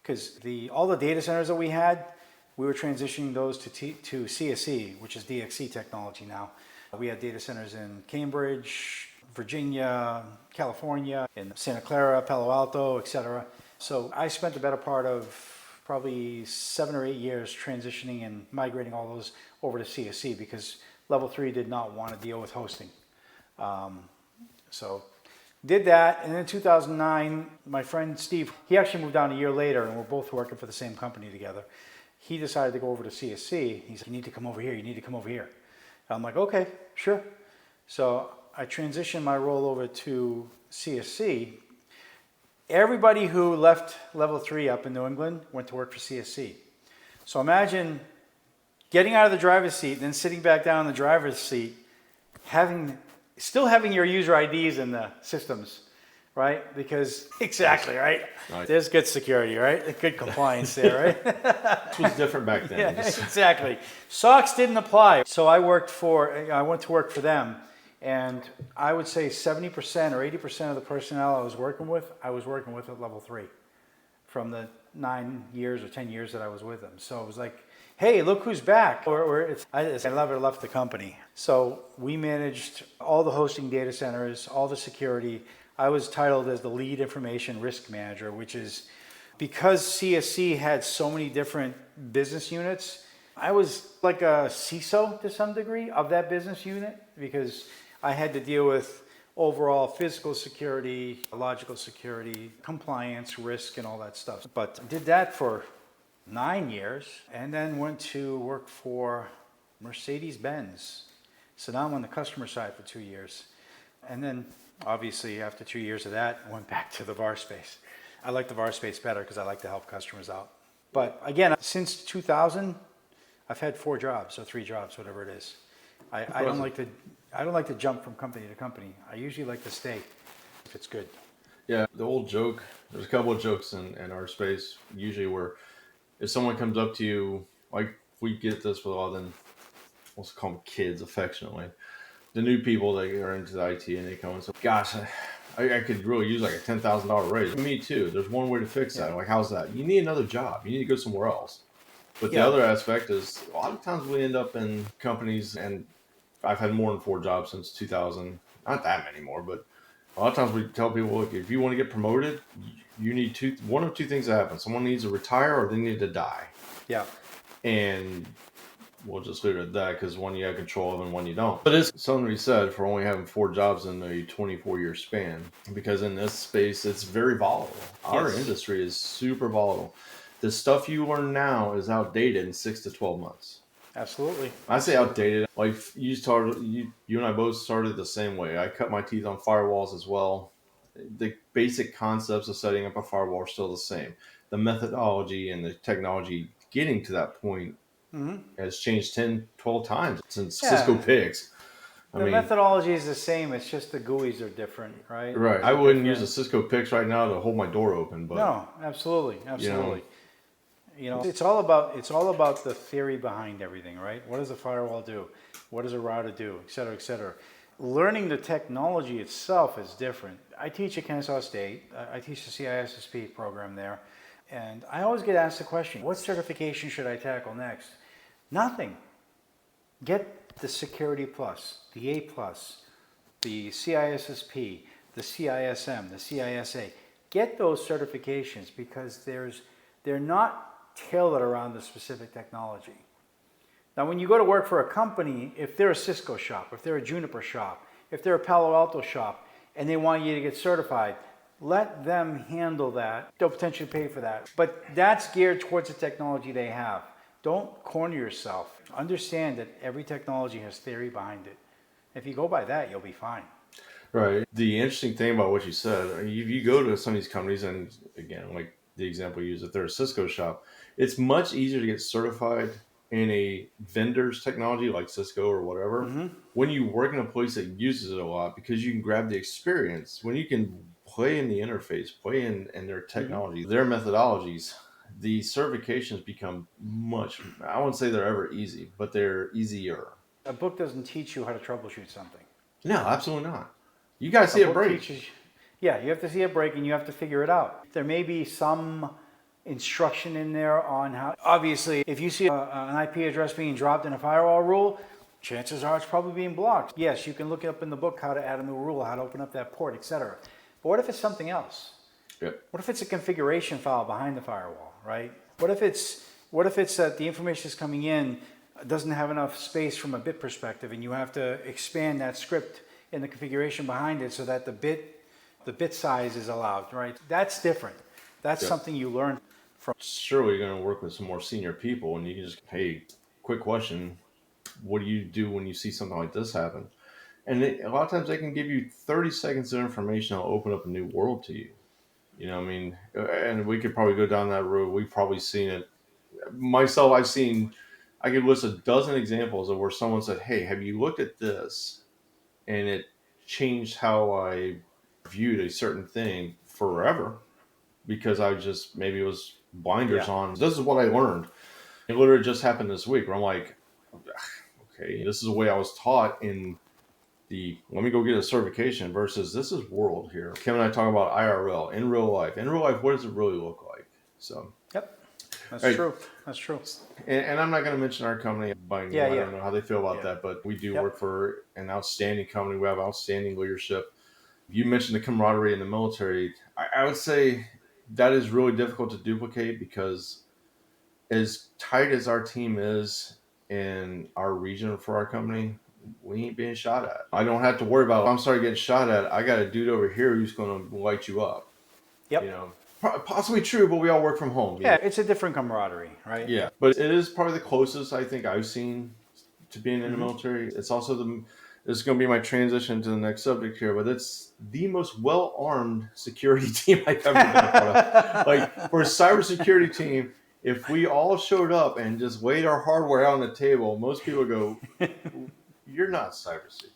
because all the data centers that we had, we were transitioning those to CSE, which is DXC technology now. We had data centers in Cambridge, Virginia, California, in Santa Clara, Palo Alto, etc. So I spent the better part of probably 7 or 8 years transitioning and migrating all those over to CSE because Level 3 did not want to deal with hosting. So did that, and in 2009, my friend Steve, he actually moved down a year later, and we're both working for the same company together. He decided to go over to CSC. He said, you need to come over here, you need to come over here. I'm like, okay, sure. So I transitioned my role over to CSC. Everybody who left Level 3 up in New England went to work for CSC. So imagine getting out of the driver's seat, then sitting back down in the driver's seat, still having your user IDs in the systems, right? Because, exactly, right? There's good security, right? Good compliance there, right? It was different back then. Yeah, exactly. SOX didn't apply. So I went to work for them. And I would say 70% or 80% of the personnel I was working with at level 3 from the 9 years or 10 years that I was with them. So it was like, hey, look who's back. I never left the company. So we managed all the hosting data centers, all the security. I was titled as the lead information risk manager, which is because CSC had so many different business units. I was like a CISO to some degree of that business unit because I had to deal with overall physical security, logical security, compliance, risk, and all that stuff. But I did that for 9 years and then went to work for Mercedes-Benz. So now I'm on the customer side for 2 years. And then obviously after 2 years of that, I went back to the VAR space. I like the VAR space better because I like to help customers out. But again, since 2000, I've had 4 jobs or 3 jobs, whatever it is. I don't like to jump from company to company. I usually like to stay if it's good. Yeah, the old joke, there's a couple of jokes in our space, usually where if someone comes up to you, like we get this with all them, let's call them kids affectionately, the new people that are into the IT and they come and say, gosh, I could really use like a $10,000 raise. Me too. There's one way to fix that. I'm like, how's that? You need another job. You need to go somewhere else. But the other aspect is a lot of times we end up in companies, and I've had more than 4 jobs since 2000. Not that many more, but a lot of times we tell people, look, if you want to get promoted, you need one of two things to happen. Someone needs to retire or they need to die. Yeah. And we'll just leave it at that because one you have control of and one you don't. But it's something to be said for only having 4 jobs in a 24-year span, because in this space, it's very volatile. Our industry is super volatile. The stuff you learn now is outdated in 6 to 12 months. Absolutely. I say outdated. Like you and I both started the same way. I cut my teeth on firewalls as well. The basic concepts of setting up a firewall are still the same. The methodology and the technology getting to that point has changed 10, 12 times since Cisco PICs. The methodology is the same. It's just the GUIs are different, right? Right. I wouldn't use a Cisco PICs right now to hold my door open, but no, absolutely. You know, it's all about the theory behind everything, right? What does a firewall do? What does a router do? Et cetera, et cetera. Learning the technology itself is different. I teach at Kennesaw State. I teach the CISSP program there. And I always get asked the question, what certification should I tackle next? Nothing. Get the Security Plus, the A Plus, the CISSP, the CISM, the CISA. Get those certifications because they're not tailored around the specific technology. Now, when you go to work for a company, if they're a Cisco shop, if they're a Juniper shop, if they're a Palo Alto shop, and they want you to get certified, let them handle that. They'll potentially pay for that. But that's geared towards the technology they have. Don't corner yourself. Understand that every technology has theory behind it. If you go by that, you'll be fine. Right. The interesting thing about what you said, if you go to some of these companies, and again, like the example you use, if they're a Cisco shop, it's much easier to get certified in a vendor's technology like Cisco or whatever when you work in a place that uses it a lot, because you can grab the experience. When you can play in the interface, play in their technology, their methodologies, the certifications become much, I wouldn't say they're ever easy, but they're easier. A book doesn't teach you how to troubleshoot something. No, absolutely not. You got to see it break. You have to see it break and you have to figure it out. There may be some instruction in there on how, obviously, if you see an IP address being dropped in a firewall rule, chances are it's probably being blocked. Yes, you can look it up in the book how to add a new rule, how to open up that port, etc. But what if it's something else? Yep. What if it's a configuration file behind the firewall, right? What if it's that the information is coming in doesn't have enough space from a bit perspective, and you have to expand that script in the configuration behind it so that the bit size is allowed, right? That's different. That's something you learn from. Surely you're going to work with some more senior people, and you can just, hey, quick question, what do you do when you see something like this happen? And a lot of times they can give you 30 seconds of information that'll open up a new world to you. You know what I mean? And we could probably go down that road. We've probably seen it. Myself, I could list a dozen examples of where someone said, hey, have you looked at this? And it changed how I viewed a certain thing forever, because I just, maybe it was blinders on. This is what I learned. It literally just happened this week where I'm like, okay, this is the way I was taught in let me go get a certification versus this is world here. Kim and I talk about IRL, in real life. In real life, what does it really look like? So, Yep. That's right. true. That's true. And I'm not going to mention our company by name. I don't know how they feel about that, but we do work for an outstanding company. We have outstanding leadership. You mentioned the camaraderie in the military. I would say that is really difficult to duplicate because as tight as our team is in our region for our company, we ain't being shot at. I don't have to worry about, if I'm sorry getting shot at, I got a dude over here who's going to light you up. Yep. You know, possibly true, but we all work from home. Yeah, it's a different camaraderie, right? Yeah, but it is probably the closest I think I've seen to being in the military. It's also this is going to be my transition to the next subject here, but it's the most well-armed security team I've ever been a part of. Like for a cybersecurity team, if we all showed up and just laid our hardware out on the table, most people go, "You're not cybersecurity."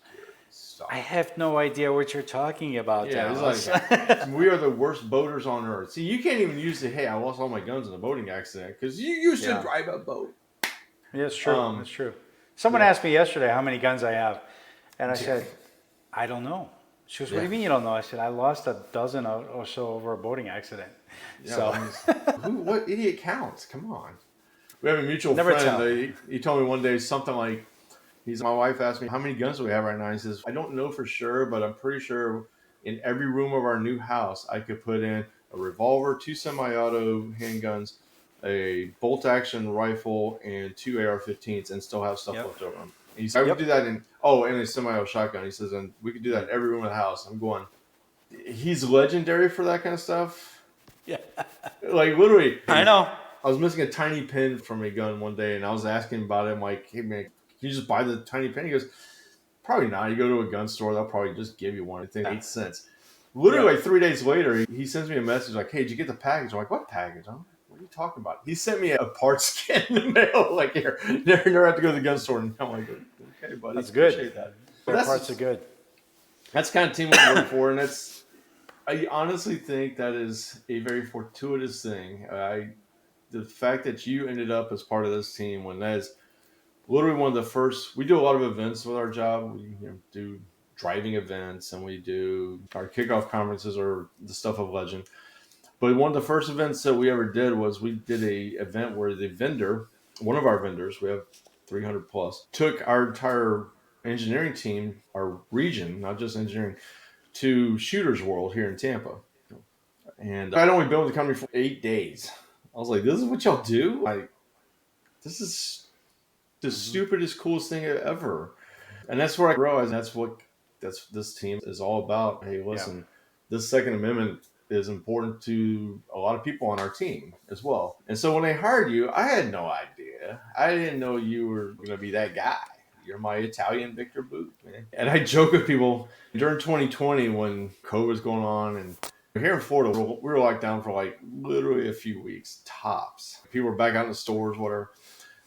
Stop. I have no idea what you're talking about. Yeah, Dallas. it's like we are the worst boaters on earth. See, you can't even use the "Hey, I lost all my guns in a boating accident" because you used to drive a boat. Yeah, it's true. That's true. Someone asked me yesterday how many guns I have, and I said, I don't know. She goes, "What do you mean you don't know?" I said, "I lost a dozen or so over a boating accident." Yeah, so, what idiot counts? Come on. We have a mutual Never friend. tell. He told me one day something like, my wife asked me, how many guns do we have right now? He says, I don't know for sure, but I'm pretty sure in every room of our new house, I could put in a revolver, 2 semi-auto handguns, a bolt-action rifle, and 2 AR-15s and still have stuff left over. And he said, I would do that and a semi-auto shotgun. He says, and we could do that in every room of the house. I'm going, he's legendary for that kind of stuff. Yeah. Like, literally. I know. I was missing a tiny pin from a gun one day, and I was asking about it. I'm like, hey, man, can you just buy the tiny pin? He goes, probably not. You go to a gun store, they'll probably just give you one. I think 8 cents. Literally, like 3 days later, he sends me a message like, hey, did you get the package? I'm like, what package? What are you talking about? He sent me a parts kit in the mail. Like, here, never have to go to the gun store. And I'm like, okay, buddy. That's good. Appreciate that. Their parts are good. That's the kind of team we work for, and I honestly think that is a very fortuitous thing. The fact that you ended up as part of this team when that is literally one of the first. We do a lot of events with our job. We do driving events and we do our kickoff conferences or the stuff of legend. But one of the first events that we ever did was we did a event where the vendor, one of our vendors, we have 300 plus, took our entire engineering team, our region, not just engineering, to Shooter's World here in Tampa. And I'd only been with the company for 8 days. I was like, this is what y'all do? Like, this is the stupidest, coolest thing ever. And that's where I realized that's this team is all about. Hey, listen, this Second Amendment is important to a lot of people on our team as well. And so when they hired you, I had no idea. I didn't know you were going to be that guy. You're my Italian Victor Booth, man. And I joke with people during 2020 when COVID was going on, and here in Florida, we were locked down for like literally a few weeks, tops. People were back out in the stores, whatever.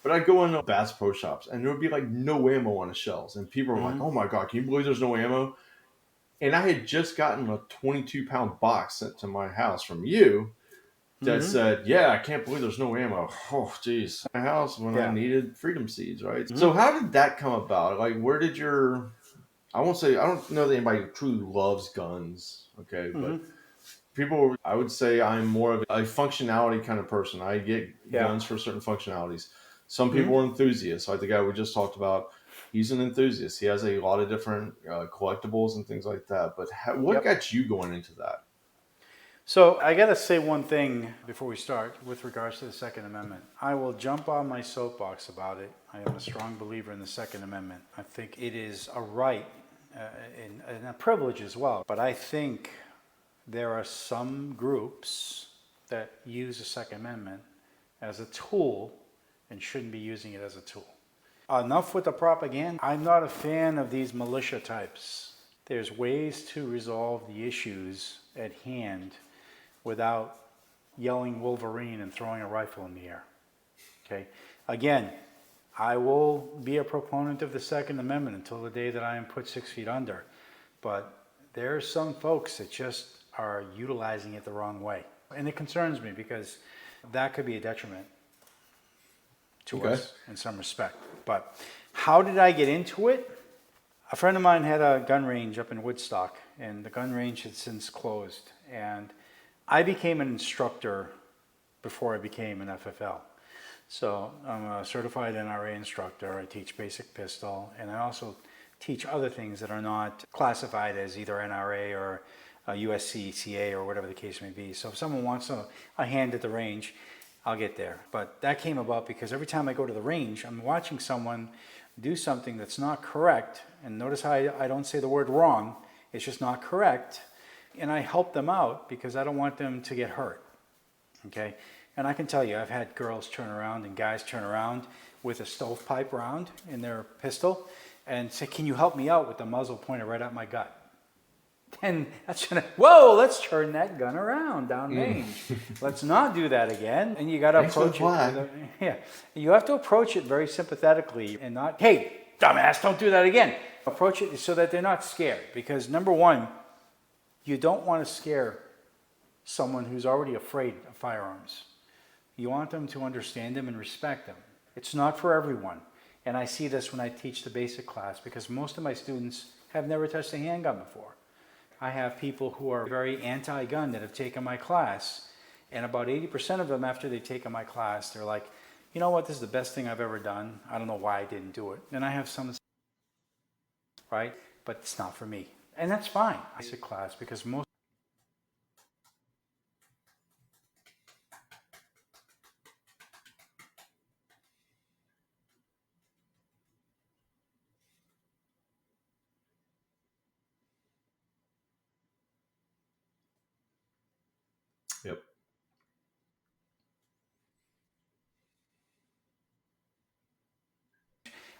But I'd go into Bass Pro Shops, and there would be like no ammo on the shelves. And people were like, oh my God, can you believe there's no ammo? And I had just gotten a 22-pound box sent to my house from you that said, yeah, I can't believe there's no ammo. Oh, geez. My house when I needed freedom seeds, right? So how did that come about? Like, where did I don't know that anybody truly loves guns, okay? But people, I would say I'm more of a functionality kind of person. I get guns for certain functionalities. Some people are enthusiasts. Like the guy we just talked about, he's an enthusiast. He has a lot of different collectibles and things like that. But what got you going into that? So I got to say one thing before we start with regards to the Second Amendment. I will jump on my soapbox about it. I am a strong believer in the Second Amendment. I think it is a right and a privilege as well. But I think there are some groups that use the Second Amendment as a tool and shouldn't be using it as a tool. Enough with the propaganda. I'm not a fan of these militia types. There's ways to resolve the issues at hand without yelling Wolverine and throwing a rifle in the air. Okay? Again, I will be a proponent of the Second Amendment until the day that I am put 6 feet under. But there are some folks that just are utilizing it the wrong way. And it concerns me because that could be a detriment to us in some respect. But how did I get into it? A friend of mine had a gun range up in Woodstock, and the gun range had since closed. And I became an instructor before I became an FFL. So I'm a certified NRA instructor. I teach basic pistol, and I also teach other things that are not classified as either NRA or USCCA or whatever the case may be. So if someone wants a hand at the range, I'll get there. But that came about because every time I go to the range, I'm watching someone do something that's not correct. And notice how I don't say the word wrong. It's just not correct. And I help them out because I don't want them to get hurt. Okay? And I can tell you, I've had girls turn around and guys turn around with a stovepipe round in their pistol and say, can you help me out with the muzzle pointed right at my gut? And that's gonna, whoa, let's turn that gun around down range. Let's not do that again. And you got to approach it. Yeah, you have to approach it very sympathetically and not, hey, dumbass, don't do that again. Approach it so that they're not scared. Because number one, you don't want to scare someone who's already afraid of firearms. You want them to understand them and respect them. It's not for everyone. And I see this when I teach the basic class because most of my students have never touched a handgun before. I have people who are very anti-gun that have taken my class, and about 80% of them after they've taken my class, they're like, you know what, this is the best thing I've ever done. I don't know why I didn't do it. And I have some, right? But it's not for me. And that's fine. Basic class because most Yep.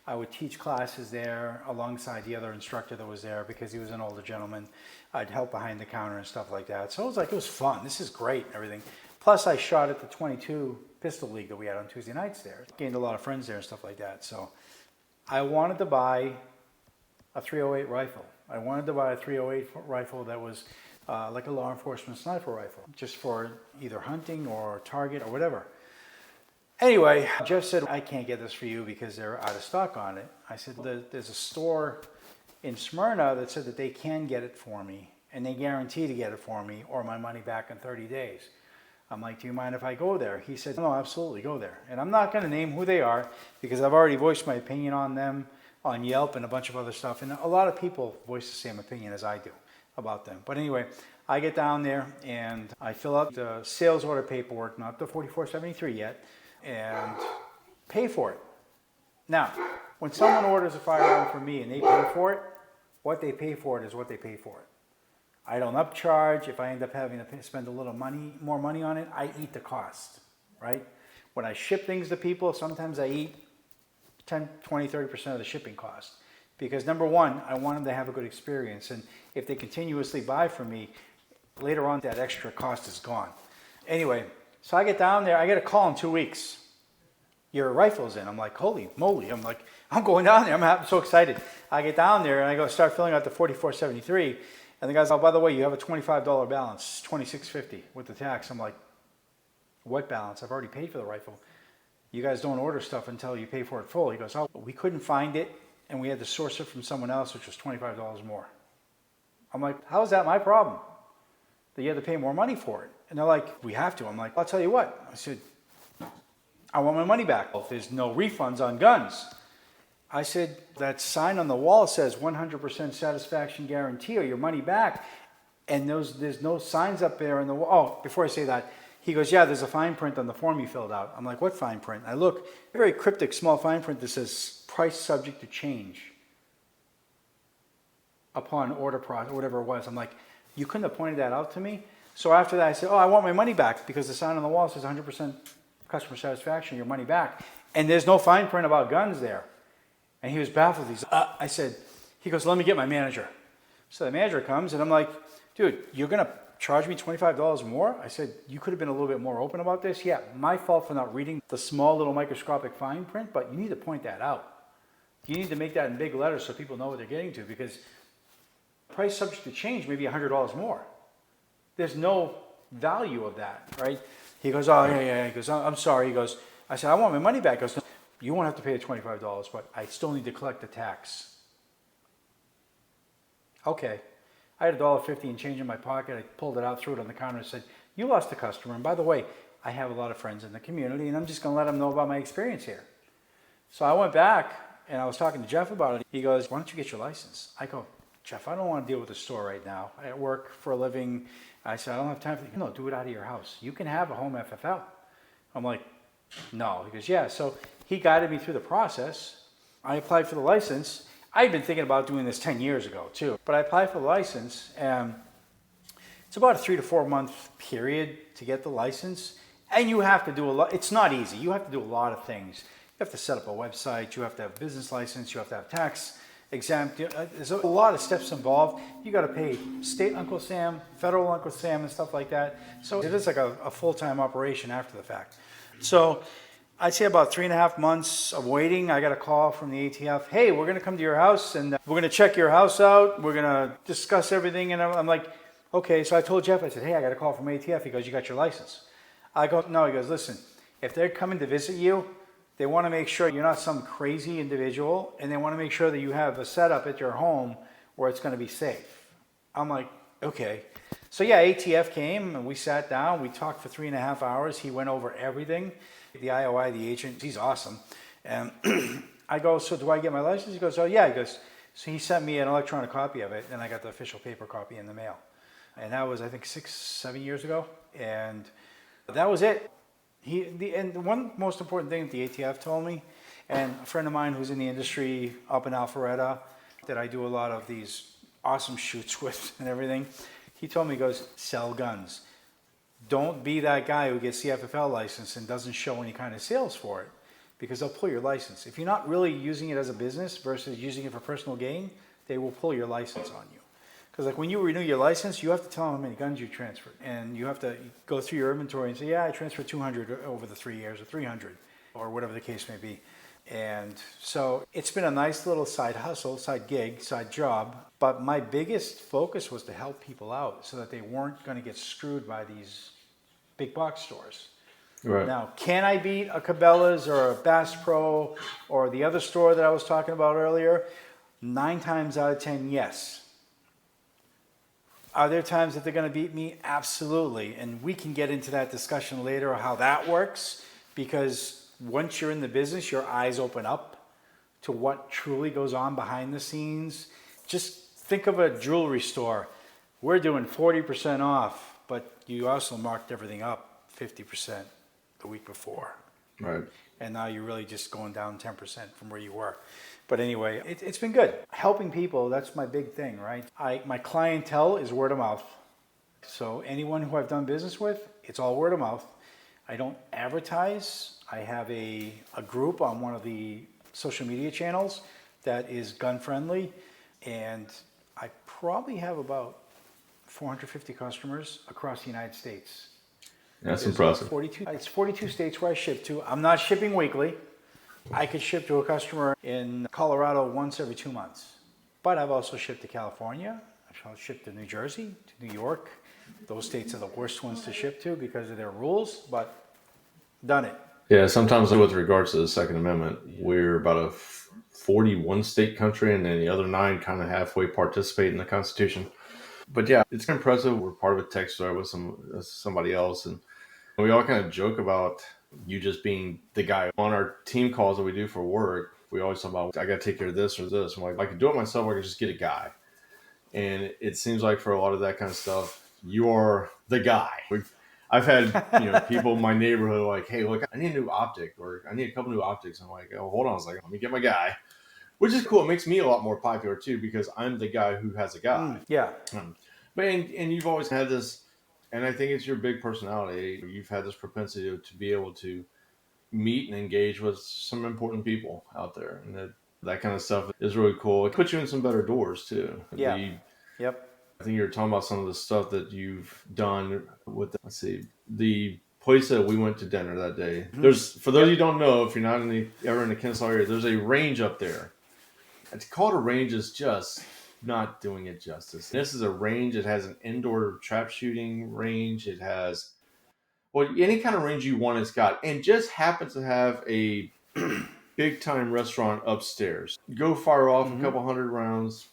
I would teach classes there alongside the other instructor that was there because he was an older gentleman. I'd help behind the counter and stuff like that. So it was fun. This is great and everything. Plus I shot at the 22 pistol league that we had on Tuesday nights there. Gained a lot of friends there and stuff like that. So I wanted to buy a 308 rifle. I wanted to buy a 308 rifle that was like a law enforcement sniper rifle, just for either hunting or target or whatever. Anyway, Jeff said, I can't get this for you because they're out of stock on it. I said, there's a store in Smyrna that said that they can get it for me and they guarantee to get it for me or my money back in 30 days. I'm like, do you mind if I go there? He said, no, absolutely, go there. And I'm not going to name who they are because I've already voiced my opinion on them on Yelp and a bunch of other stuff. And a lot of people voice the same opinion as I do about them. But anyway, I get down there and I fill out the sales order paperwork, not the 4473 yet, and pay for it. Now, when someone orders a firearm from me and they pay for it, what they pay for it is what they pay for it. I don't upcharge. If I end up having to spend a little more money on it, I eat the cost, right? When I ship things to people, sometimes I eat 10, 20, 30% of the shipping cost. Because number one, I want them to have a good experience. And if they continuously buy from me, later on that extra cost is gone. Anyway, so I get down there, I get a call in 2 weeks. Your rifle's in. I'm like, holy moly. I'm like, I'm going down there. I'm so excited. I get down there and I go start filling out the 4473. And the guy's like, oh, by the way, you have a $25 balance, $26.50 with the tax. I'm like, what balance? I've already paid for the rifle. You guys don't order stuff until you pay for it full. He goes, oh, we couldn't find it and we had to source it from someone else, which was $25 more. I'm like, how is that my problem? That you had to pay more money for it. And they're like, we have to. I'm like, I'll tell you what. I said, I want my money back. Well, there's no refunds on guns. I said, that sign on the wall says 100% satisfaction guarantee or your money back. And there's no signs up there on the wall. Oh, before I say that, he goes, yeah, there's a fine print on the form you filled out. I'm like, what fine print? I look, a very cryptic small fine print that says price subject to change upon order process, or whatever it was. I'm like, you couldn't have pointed that out to me? So after that, I said, oh, I want my money back because the sign on the wall says 100% customer satisfaction, your money back. And there's no fine print about guns there. And he was baffled. I said, he goes, let me get my manager. So the manager comes and I'm like, dude, you're going to charge me $25 more? I said, you could have been a little bit more open about this. Yeah, my fault for not reading the small little microscopic fine print, but you need to point that out. You need to make that in big letters so people know what they're getting to because price subject to change maybe $100 more. There's no value of that, right? He goes, oh, yeah. He goes, I'm sorry. He goes, I said, I want my money back. He goes, you won't have to pay the $25, but I still need to collect the tax. Okay. I had $1.50 in change in my pocket. I pulled it out, threw it on the counter, and said, "You lost a customer. And by the way, I have a lot of friends in the community, and I'm just going to let them know about my experience here." So I went back and I was talking to Jeff about it. He goes, "Why don't you get your license?" I go, "Jeff, I don't want to deal with the store right now. I work for a living." I said, "I don't have time for that." "No, do it out of your house. You can have a home FFL." I'm like, "No." He goes, "Yeah." So he guided me through the process. I applied for the license. I'd been thinking about doing this 10 years ago too, but I applied for the license, and it's about a 3 to 4 month period to get the license. And you have to do a lot. It's not easy. You have to do a lot of things. You have to set up a website. You have to have a business license. You have to have tax exempt. There's a lot of steps involved. You got to pay state Uncle Sam, federal Uncle Sam, and stuff like that. So it is like a full-time operation after the fact. So I'd say about 3.5 months of waiting. I got a call from the ATF. "Hey, we're going to come to your house and we're going to check your house out. We're going to discuss everything." And I'm like, "Okay." So I told Jeff, I said, "Hey, I got a call from ATF." He goes, "You got your license?" I go, "No." He goes, "Listen, if they're coming to visit you, they want to make sure you're not some crazy individual, and they want to make sure that you have a setup at your home where it's going to be safe." I'm like, "Okay." So yeah, ATF came and we sat down. We talked for 3.5 hours. He went over everything. The IOI, the agent, he's awesome. And I go, "So do I get my license?" He goes, "Oh yeah." He goes, so he sent me an electronic copy of it, and I got the official paper copy in the mail. And that was, I think, 6, 7 years ago. And that was it. And the one most important thing that the ATF told me, and a friend of mine who's in the industry up in Alpharetta, that I do a lot of these awesome shoots with and everything, he told me, he goes, "Sell guns. Don't be that guy who gets the FFL license and doesn't show any kind of sales for it, because they'll pull your license. If you're not really using it as a business versus using it for personal gain, they will pull your license on you." Because like when you renew your license, you have to tell them how many guns you transferred, and you have to go through your inventory and say, "Yeah, I transferred 200 over the 3 years, or 300, or whatever the case may be." And so it's been a nice little side hustle, side gig, side job. But my biggest focus was to help people out so that they weren't going to get screwed by these big box stores. Right. Now, can I beat a Cabela's or a Bass Pro or the other store that I was talking about earlier? 9 times out of 10, yes. Are there times that they're going to beat me? Absolutely. And we can get into that discussion later, how that works, because once you're in the business, your eyes open up to what truly goes on behind the scenes. Just think of a jewelry store. We're doing 40% off, but you also marked everything up 50% the week before. Right. And now you're really just going down 10% from where you were. But anyway, it's been good. Helping people, that's my big thing, right? My clientele is word of mouth. So anyone who I've done business with, it's all word of mouth. I don't advertise. I have a group on one of the social media channels that is gun friendly. And I probably have about 450 customers across the United States. That's impressive. 42, it's 42 states where I ship to. I'm not shipping weekly. I could ship to a customer in Colorado once every 2 months. But I've also shipped to California. I've shipped to New Jersey, to New York. Those states are the worst ones to ship to because of their rules, but done it. Yeah, sometimes with regards to the Second Amendment, we're about a 41 state country, and then the other 9 kind of halfway participate in the Constitution. But yeah, it's impressive. We're part of a tech store with somebody else, and we all kind of joke about you just being the guy. On our team calls that we do for work, we always talk about, "I got to take care of this or this." I'm like, "I could do it myself, or I could just get a guy." And it seems like for a lot of that kind of stuff, you are the guy. I've had people in my neighborhood like, "Hey, look, I need a new optic, or I need a couple new optics." I'm like, "Oh, hold on a second, let me get my guy," which is cool. It makes me a lot more popular too, because I'm the guy who has a guy. Yeah. But and you've always had this, and I think it's your big personality. You've had this propensity to be able to meet and engage with some important people out there, and that kind of stuff is really cool. It puts you in some better doors too. Yeah. Yep. I think you were talking about some of the stuff that you've done with, the place that we went to dinner that day. There's, for those of you who don't know, if you're not ever in the Kennesaw area, there's a range up there. It's called a range is just not doing it justice. This is a range. It has an indoor trap shooting range. It has, well, any kind of range you want, it's got, and just happens to have a big time restaurant upstairs. Go fire off a couple hundred rounds.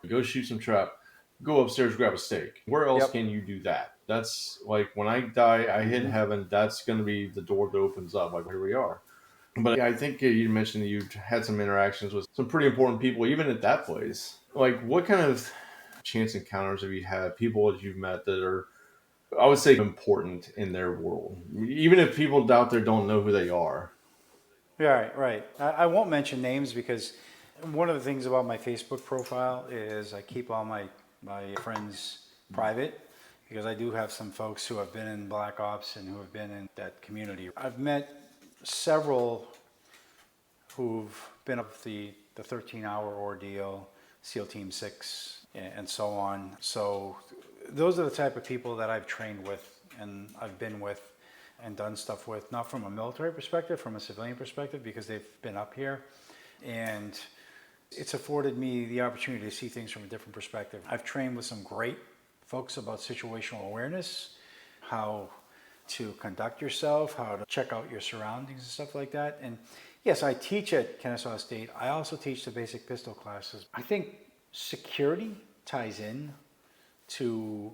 Go shoot some trap. Go upstairs, grab a steak. Where else Yep. can you do that? That's like when I die, I hit Mm-hmm. heaven. That's going to be the door that opens up. Like, here we are. But yeah, I think you mentioned that you've had some interactions with some pretty important people, even at that place. Like, what kind of chance encounters have you had? People that you've met that are, I would say, important in their world, even if people out there don't know who they are. Right, right. I won't mention names because one of the things about my Facebook profile is I keep all my friends private because I do have some folks who have been in Black Ops and who have been in that community. I've met several who've been up the 13-hour ordeal, SEAL Team 6, and so on. So those are the type of people that I've trained with and I've been with and done stuff with, not from a military perspective, from a civilian perspective, because they've been up here. And it's afforded me the opportunity to see things from a different perspective. I've trained with some great folks about situational awareness, how to conduct yourself, how to check out your surroundings and stuff like that. And yes, I teach at Kennesaw State. I also teach the basic pistol classes. I think security ties in to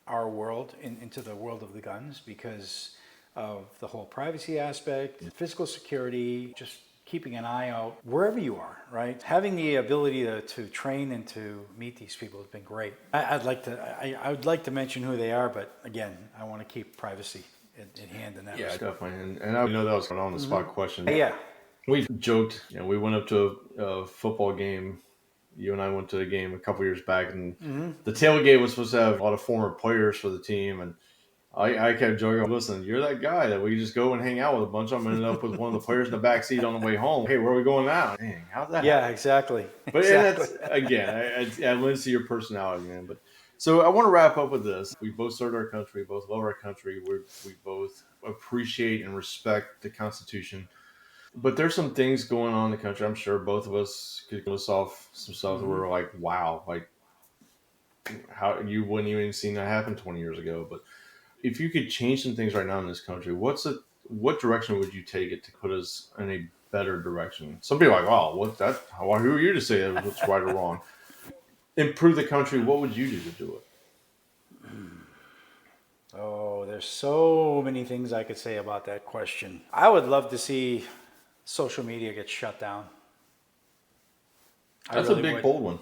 our world, into the world of the guns, because of the whole privacy aspect, physical security, just keeping an eye out wherever you are, right? Having the ability to train and to meet these people has been great. I would like to mention who they are, but again, I want to keep privacy in hand in that Yeah, respect. definitely. And I know that was an on the spot question. Yeah. We joked, we went up to a football game. You and I went to a game a couple years back, and the tailgate was supposed to have a lot of former players for the team. And I kept joking, listen, you're that guy that we just go and hang out with a bunch of them, and ended up with one of the players in the back seat on the way home. Hey, where are we going now? Dang, how'd that Yeah, happen? exactly. But and Exactly. that's again, I lends to your personality, man. But so I want to wrap up with this. We both served our country, we both love our country. We both appreciate and respect the Constitution. But there's some things going on in the country. I'm sure both of us could list off some stuff that we're like, wow, like how you wouldn't even seen that happen 20 years ago. But if you could change some things right now in this country, what direction would you take it to put us in a better direction? Some people are like, oh, who are you to say that what's right or wrong? Improve the country. What would you do to do it? Oh, there's so many things I could say about that question. I would love to see social media get shut down. I That's a really big would. bold one.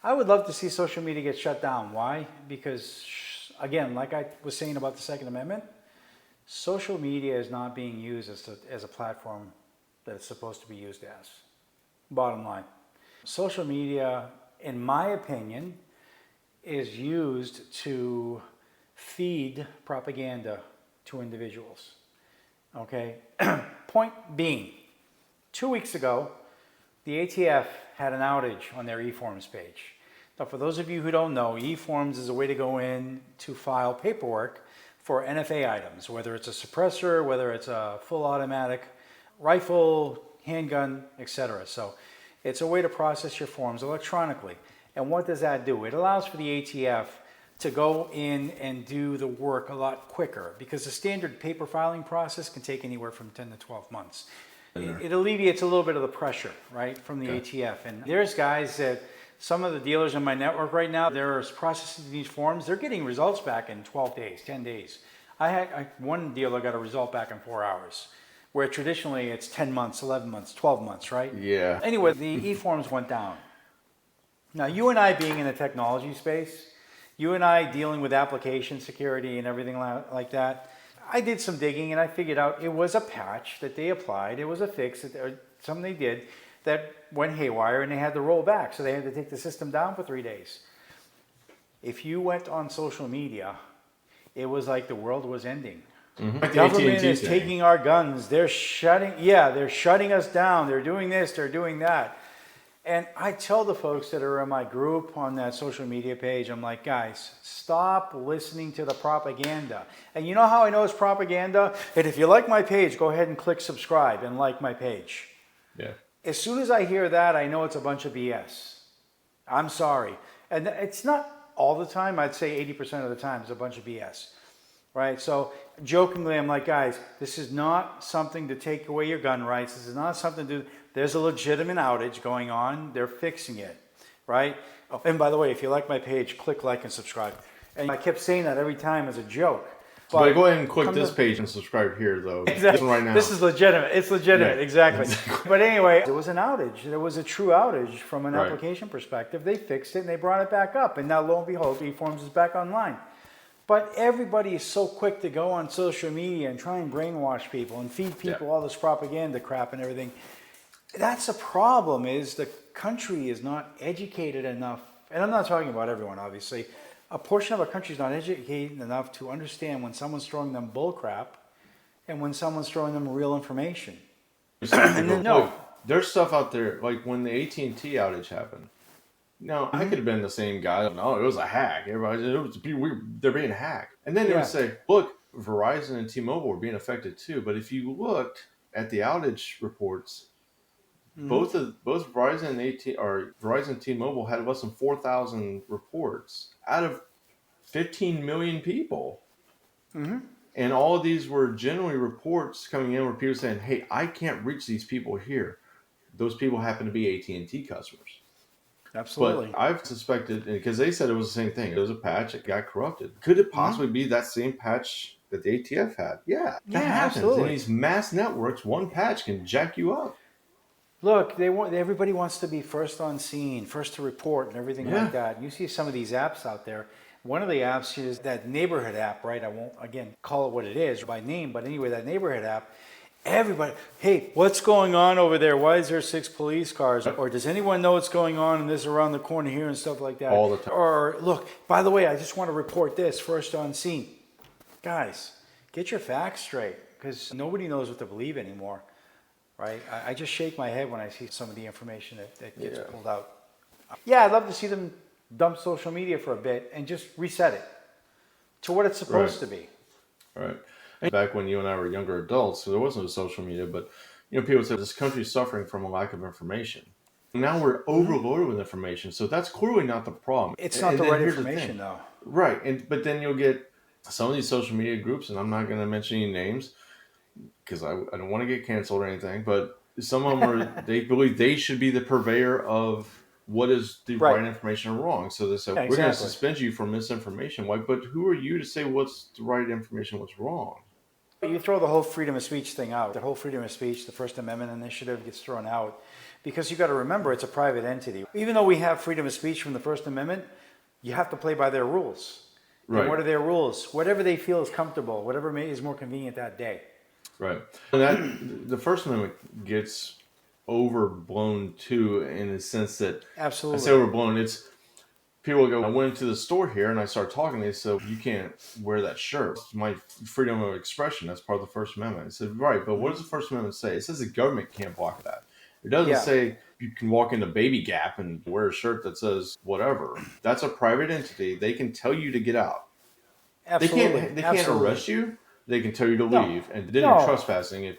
I would love to see social media get shut down. Why? Because, again, like I was saying about the Second Amendment, social media is not being used as a platform that it's supposed to be used as. Bottom line. Social media, in my opinion, is used to feed propaganda to individuals. Okay? Point being, 2 weeks ago, the ATF had an outage on their eForms page. Now, for those of you who don't know, eForms is a way to go in to file paperwork for NFA items, whether it's a suppressor, whether it's a full automatic rifle, handgun, etc. So it's a way to process your forms electronically. And what does that do? It allows for the ATF to go in and do the work a lot quicker, because the standard paper filing process can take anywhere from 10 to 12 months. It alleviates a little bit of the pressure, right, from the ATF. And there's guys that, some of the dealers in my network right now, they're processing these forms, they're getting results back in 12 days, 10 days. One dealer got a result back in 4 hours, where traditionally it's 10 months, 11 months, 12 months, right? Yeah. Anyway, the eForms went down. Now, you and I being in the technology space, you and I dealing with application security and everything like that, I did some digging and I figured out it was a patch that they applied. It was a fix, something they did that went haywire and they had to roll back. So they had to take the system down for 3 days. If you went on social media, it was like the world was ending. Mm-hmm. The government is taking our guns. They're shutting us down. They're doing this, they're doing that. And I tell the folks that are in my group on that social media page, I'm like, guys, stop listening to the propaganda. And you know how I know it's propaganda? And if you like my page, go ahead and click subscribe and like my page. Yeah. As soon as I hear that, I know it's a bunch of BS. I'm sorry. And it's not all the time. I'd say 80% of the time it's a bunch of BS. Right? So jokingly, I'm like, guys, this is not something to take away your gun rights. This is not something to... There's a legitimate outage going on. They're fixing it, right? Oh, and by the way, if you like my page, click like and subscribe. And I kept saying that every time as a joke. But go ahead and click this page and subscribe here, though. Exactly. This one right now. This is legitimate. It's legitimate, Yeah, exactly. exactly. But anyway, there was an outage. There was a true outage from an Right. application perspective. They fixed it and they brought it back up. And now, lo and behold, eForms is back online. But everybody is so quick to go on social media and try and brainwash people and feed people all this propaganda crap and everything. That's a problem, is the country is not educated enough. And I'm not talking about everyone, obviously. A portion of our country is not educated enough to understand when someone's throwing them bull crap and when someone's throwing them real information. And then, no, there's stuff out there, like when the AT&T outage happened. Now, I could have been the same guy. No, it was a hack. Everybody, they're being hacked. And then they would say, look, Verizon and T-Mobile were being affected too. But if you looked at the outage reports, both Verizon and Verizon and T-Mobile had less than 4,000 reports out of 15 million people. And all of these were generally reports coming in where people saying, hey, I can't reach these people here. Those people happen to be AT&T customers. Absolutely. But I've suspected, because they said it was the same thing. It was a patch that got corrupted. Could it possibly be that same patch that the ATF had? Yeah, that happens. Absolutely. In these mass networks, one patch can jack you up. Look, everybody wants to be first on scene, first to report and everything like that. You see some of these apps out there. One of the apps is that neighborhood app, right? I won't, again, call it what it is by name, but anyway, that neighborhood app, everybody, hey, what's going on over there? Why is there 6 police cars? Or does anyone know what's going on in this around the corner here and stuff like that? All the time. Or look, by the way, I just want to report this first on scene. Guys, get your facts straight, because nobody knows what to believe anymore, right? I just shake my head when I see some of the information that gets pulled out. Yeah, I'd love to see them dump social media for a bit and just reset it to what it's supposed to be. Right. And back when you and I were younger adults, so there wasn't social media, but people said this country is suffering from a lack of information. Now we're overloaded with information, so that's clearly not the problem. It's not the right information, though. Right, but then you'll get some of these social media groups, and I'm not going to mention any names because I don't want to get canceled or anything, but some of them they believe they should be the purveyor of what is the right information or wrong. So they say, we're going to suspend you for misinformation. Why? But who are you to say what's the right information, what's wrong? You throw the whole freedom of speech thing out. The whole freedom of speech, the First Amendment initiative gets thrown out because you got to remember it's a private entity. Even though we have freedom of speech from the First Amendment, you have to play by their rules. Right. And what are their rules? Whatever they feel is comfortable, whatever is more convenient that day. Right. And the First Amendment gets overblown too, in the sense that absolutely. I say overblown. It's people go, I went into the store here and I started talking. They said, you can't wear that shirt. It's my freedom of expression. That's part of the First Amendment. I said, right, but what does the First Amendment say? It says the government can't block that. It doesn't say you can walk into Baby Gap and wear a shirt that says whatever. That's a private entity. They can tell you to get out. Absolutely. They can't arrest you. They can tell you to leave. And then you're trespassing it.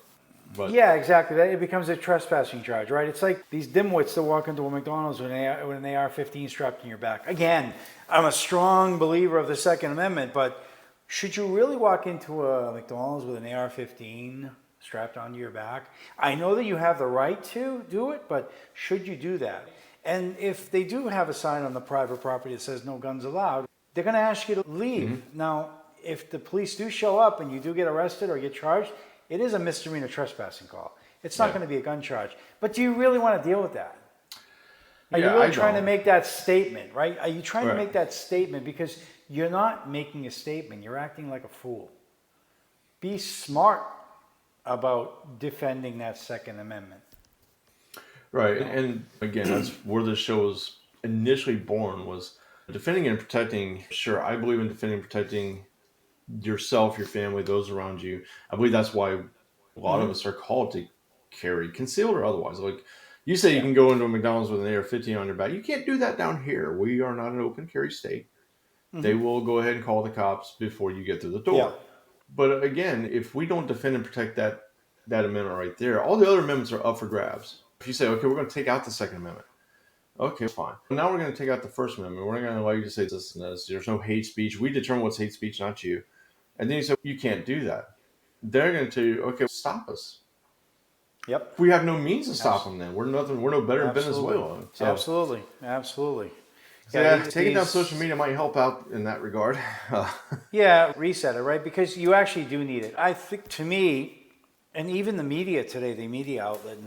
But yeah, exactly. It becomes a trespassing charge, right? It's like these dimwits that walk into a McDonald's with an AR-15 strapped in your back. Again, I'm a strong believer of the Second Amendment, but should you really walk into a McDonald's with an AR-15 strapped onto your back? I know that you have the right to do it, but should you do that? And if they do have a sign on the private property that says no guns allowed, they're going to ask you to leave. Now, if the police do show up and you do get arrested or get charged, it is a misdemeanor trespassing call. It's not going to be a gun charge. But do you really want to deal with that? Are you really trying to make that statement, right? Are you trying to make that statement? Because you're not making a statement. You're acting like a fool. Be smart about defending that Second Amendment. Right. And again, that's where the show was initially born, was defending and protecting. Sure, I believe in defending and protecting yourself, your family, those around you. I believe that's why a lot of us are called to carry, concealed or otherwise. Like you say, you can go into a McDonald's with an AR-15 on your back. You can't do that down here. We are not an open carry state. They will go ahead and call the cops before you get through the door. But again, if we don't defend and protect that amendment right there, all the other amendments are up for grabs. If you say, okay, we're going to take out the Second Amendment. Okay, fine. Now we're going to take out the First Amendment. We're not going to allow you to say this and this. There's no hate speech. We determine what's hate speech, not you. And then you say, you can't do that. They're going to tell you, okay, stop us. Yep. We have no means to stop them. Then we're nothing. We're no better than Absolutely. Venezuela. So, Absolutely. so yeah, taking down social media might help out in that regard. Yeah, reset it, right? Because you actually do need it. I think, to me, and even the media today, the media outlet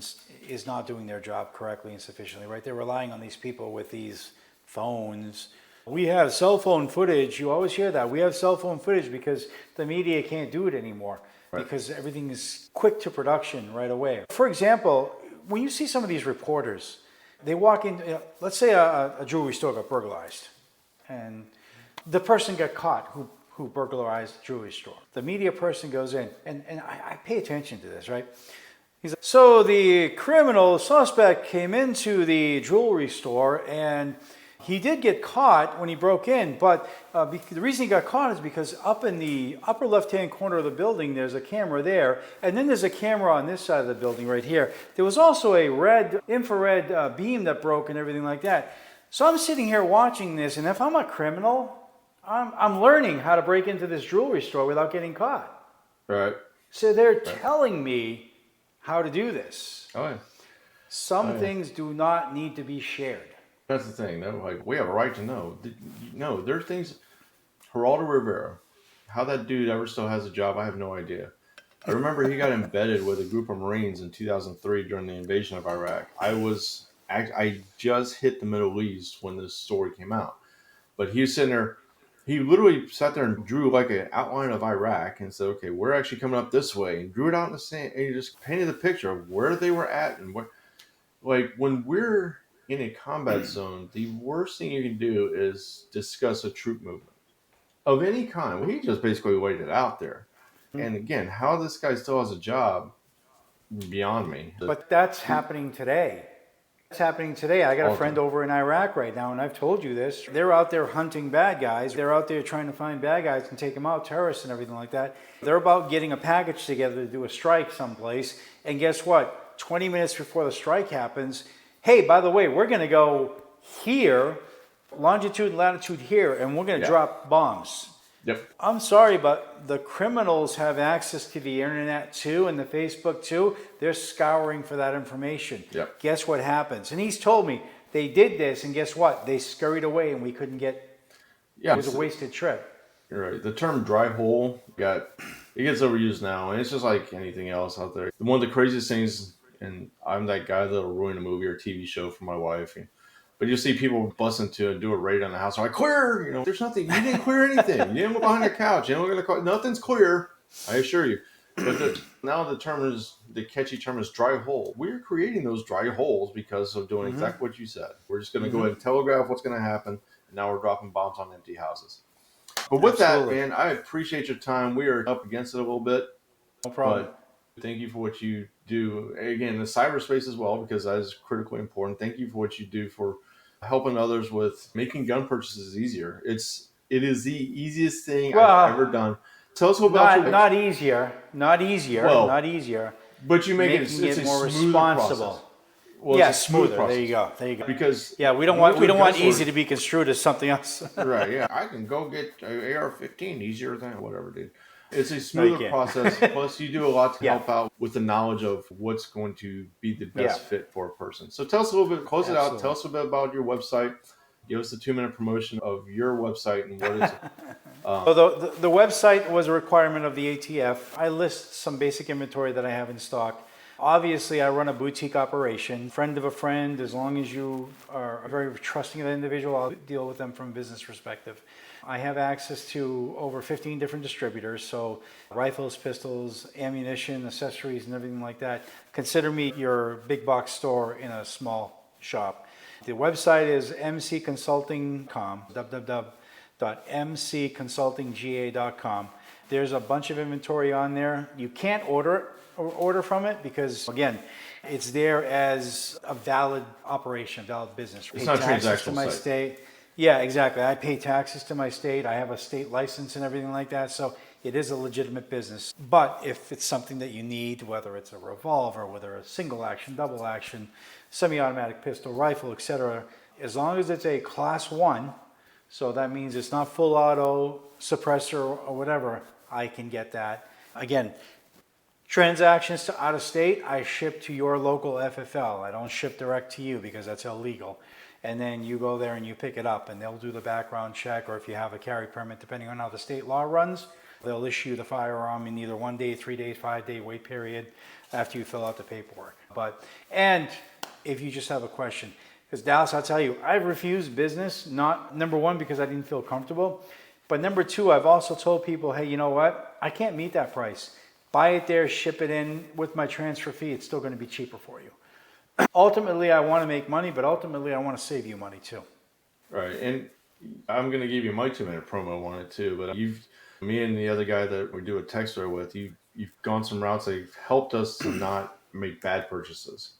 is not doing their job correctly and sufficiently, right? They're relying on these people with these phones. We have cell phone footage. You always hear that. We have cell phone footage because the media can't do it anymore, because everything is quick to production right away. For example, when you see some of these reporters, they walk in, let's say a jewelry store got burglarized, and the person got caught who burglarized the jewelry store. The media person goes in, and I pay attention to this, right? He's like, so the criminal suspect came into the jewelry store, and he did get caught when he broke in, but the reason he got caught is because up in the upper left-hand corner of the building, there's a camera there, and then there's a camera on this side of the building right here. There was also a red infrared beam that broke and everything like that. So I'm sitting here watching this, and if I'm a criminal, I'm learning how to break into this jewelry store without getting caught. Right. So they're telling me how to do this. Oh yeah. Some things do not need to be shared. That's the thing. Though, like, we have a right to know. No, there's things. Geraldo Rivera, how that dude ever still has a job, I have no idea. I remember he got embedded with a group of Marines in 2003 during the invasion of Iraq. I just hit the Middle East when this story came out, but he was sitting there. He literally sat there and drew like an outline of Iraq and said, "Okay, we're actually coming up this way," and drew it out in the sand. And he just painted the picture of where they were at and what. Like, when we're in a combat zone, the worst thing you can do is discuss a troop movement of any kind. Well, he just basically waited out there. And again, how this guy still has a job, beyond me. But that's happening today. It's happening today. I got a friend over in Iraq right now, and I've told you this. They're out there hunting bad guys. They're out there trying to find bad guys and take them out, terrorists and everything like that. They're about getting a package together to do a strike someplace. And guess what? 20 minutes before the strike happens, hey, by the way, we're going to go here, longitude and latitude here, and we're going to drop bombs. Yep. I'm sorry, but the criminals have access to the internet too, and the Facebook too. They're scouring for that information. Yep. Guess what happens? And he's told me they did this, and guess what? They scurried away, and we couldn't get. It was a wasted trip. You're right. The term "dry hole" it gets overused now, and it's just like anything else out there. One of the craziest things, and I'm that guy that'll ruin a movie or TV show for my wife. But you'll see people bust into and do a raid on the house. They're like, clear! There's nothing. You didn't clear anything. You didn't go behind the couch. You didn't look nothing's clear. I assure you. But now the catchy term is dry hole. We're creating those dry holes because of doing exactly what you said. We're just going to go ahead and telegraph what's going to happen. And now we're dropping bombs on empty houses. But with that, man, I appreciate your time. We are up against it a little bit. No problem. But thank you for what you do. Again, the cyberspace as well, because that is critically important. Thank you for what you do for helping others with making gun purchases easier. It is the easiest thing I've ever done. Tell us about not easier. But you make it more responsible. Process. Well, yeah, smoother. There you go. Because we don't want easy to be construed as something else. Right? Yeah, I can go get an AR-15 easier than whatever, dude. It's a smoother process. Plus, you do a lot to help out with the knowledge of what's going to be the best fit for a person. So tell us a little bit, close it out. Tell us a bit about your website. Give us a 2-minute promotion of your website and what is it. So the website was a requirement of the ATF. I list some basic inventory that I have in stock. Obviously, I run a boutique operation. Friend of a friend, as long as you are very trusting of the individual, I'll deal with them from a business perspective. I have access to over 15 different distributors, so rifles, pistols, ammunition, accessories, and everything like that. Consider me your big box store in a small shop. The website is mcconsulting.com, www.mcconsultingga.com. There's a bunch of inventory on there. You can't order from it because, again, it's there as a valid operation, valid business. It's not transactional to my state. Yeah, exactly. I pay taxes to my state. I have a state license and everything like that. So it is a legitimate business. But if it's something that you need, whether it's a revolver, whether a single action, double action, semi-automatic pistol, rifle, etc., as long as it's a class 1, so that means it's not full auto, suppressor, or whatever, I can get that. Again, Transactions to out of state, I ship to your local FFL. I don't ship direct to you because that's illegal. And then you go there and you pick it up and they'll do the background check, or if you have a carry permit, depending on how the state law runs, they'll issue the firearm in either 1 day, 3 days, 5 day wait period after you fill out the paperwork. And if you just have a question, because Dallas, I'll tell you, I've refused business, not number one, because I didn't feel comfortable. But number two, I've also told people, hey, you know what? I can't meet that price. Buy it there, ship it in with my transfer fee. It's still going to be cheaper for you. Ultimately, I want to make money, but ultimately, I want to save you money too. Right. And I'm going to give you my 2-minute promo on it too. But me and the other guy that we do a text thread with, you've gone some routes that have helped us to not make bad purchases.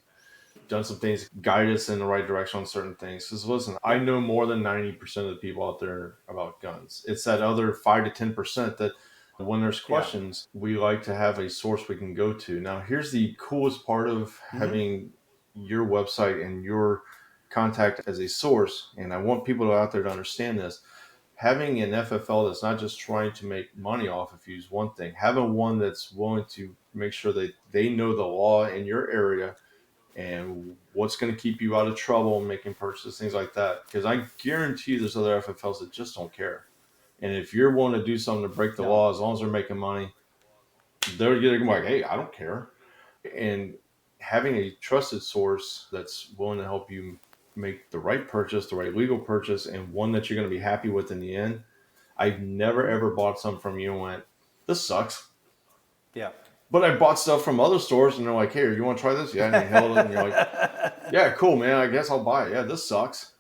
Done some things, guide us in the right direction on certain things. Because listen, I know more than 90% of the people out there about guns. It's that other 5 to 10% that when there's questions, we like to have a source we can go to. Now, here's the coolest part of having your website and your contact as a source. And I want people out there to understand this. Having an FFL that's not just trying to make money off of you is one thing. Having one that's willing to make sure that they know the law in your area and what's going to keep you out of trouble, making purchases, things like that. Because I guarantee you there's other FFLs that just don't care. And if you're willing to do something to break the law, as long as they're making money, they're going to be like, hey, I don't care. And having a trusted source that's willing to help you make the right purchase, the right legal purchase, and one that you're going to be happy with in the end. I've never, ever bought something from you and went, this sucks. Yeah. But I bought stuff from other stores and they're like, hey, you want to try this? Yeah. And they held it and you're like, yeah, cool, man. I guess I'll buy it. Yeah, this sucks.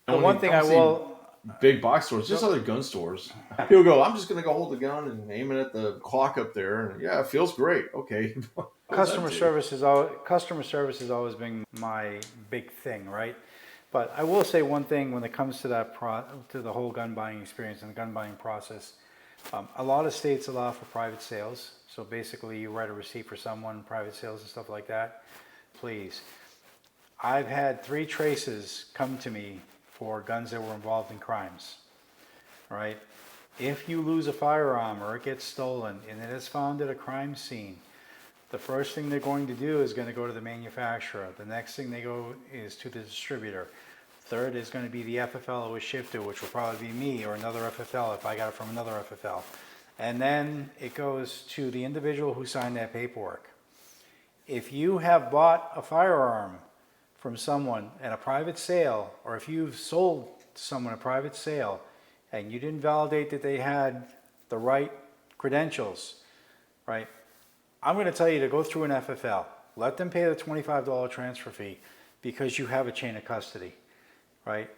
The one thing I will... Big box stores, just other gun stores. People go, I'm just going to go hold the gun and aim it at the clock up there. And yeah, it feels great. Okay. Customer service has always been my big thing, right? But I will say one thing when it comes to to the whole gun buying experience and the gun buying process. A lot of states allow for private sales. So basically you write a receipt for someone, private sales and stuff like that. Please. I've had 3 traces come to me for guns that were involved in crimes, right? If you lose a firearm or it gets stolen and it is found at a crime scene, the first thing they're going to do is going to go to the manufacturer. The next thing they go is to the distributor. Third is going to be the FFL it was shipped to, which will probably be me or another FFL if I got it from another FFL. And then it goes to the individual who signed that paperwork. If you have bought a firearm from someone at a private sale, or if you've sold to someone a private sale and you didn't validate that they had the right credentials, right? I'm going to tell you to go through an FFL. Let them pay the $25 transfer fee because you have a chain of custody, right?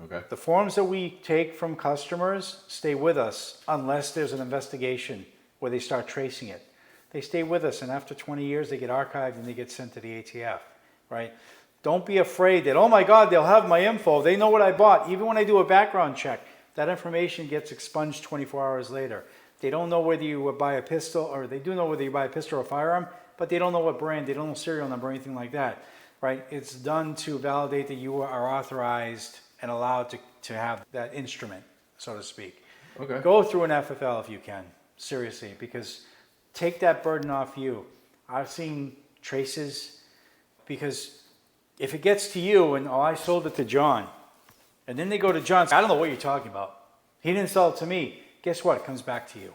Okay. The forms that we take from customers stay with us unless there's an investigation where they start tracing it. They stay with us, and after 20 years, they get archived and they get sent to the ATF, right? Don't be afraid that, oh my God, they'll have my info. They know what I bought. Even when I do a background check, that information gets expunged 24 hours later. They don't know whether you buy a pistol, or they do know whether you buy a pistol or a firearm, but they don't know what brand, they don't know serial number or anything like that, right? It's done to validate that you are authorized and allowed to have that instrument, so to speak. Okay. Go through an FFL if you can, seriously, because take that burden off you. I've seen traces, because if it gets to you and, oh, I sold it to John, and then they go to John, I don't know what you're talking about. He didn't sell it to me. Guess what? It comes back to you.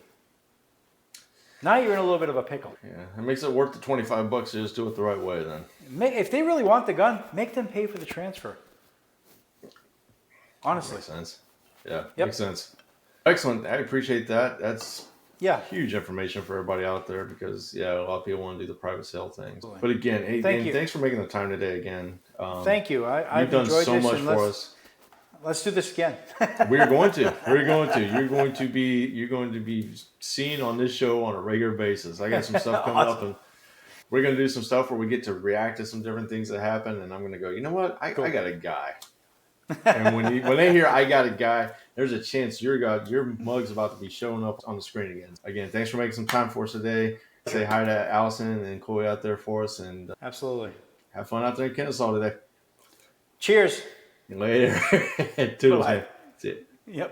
Now you're in a little bit of a pickle. Yeah, it makes it worth the $25 to just do it the right way then. If they really want the gun, make them pay for the transfer. Honestly. Makes sense. Yeah, makes sense. Excellent. I appreciate that. That's huge information for everybody out there because, a lot of people want to do the private sale things. Absolutely. But again, hey, thanks for making the time today again. Thank you. I've done enjoyed so this, much for us. Let's do this again. We're going to. You're going to be seen on this show on a regular basis. I got some stuff coming up, and we're going to do some stuff where we get to react to some different things that happen. And I'm going to go, you know what? I got a guy. And when they hear I got a guy, there's a chance your mug's about to be showing up on the screen again. Again, thanks for making some time for us today. Say hi to Allison and Chloe out there for us, and Absolutely. Have fun out there in Kennesaw today. Cheers. Later. Toodles. Bye-bye. That's it. Yep.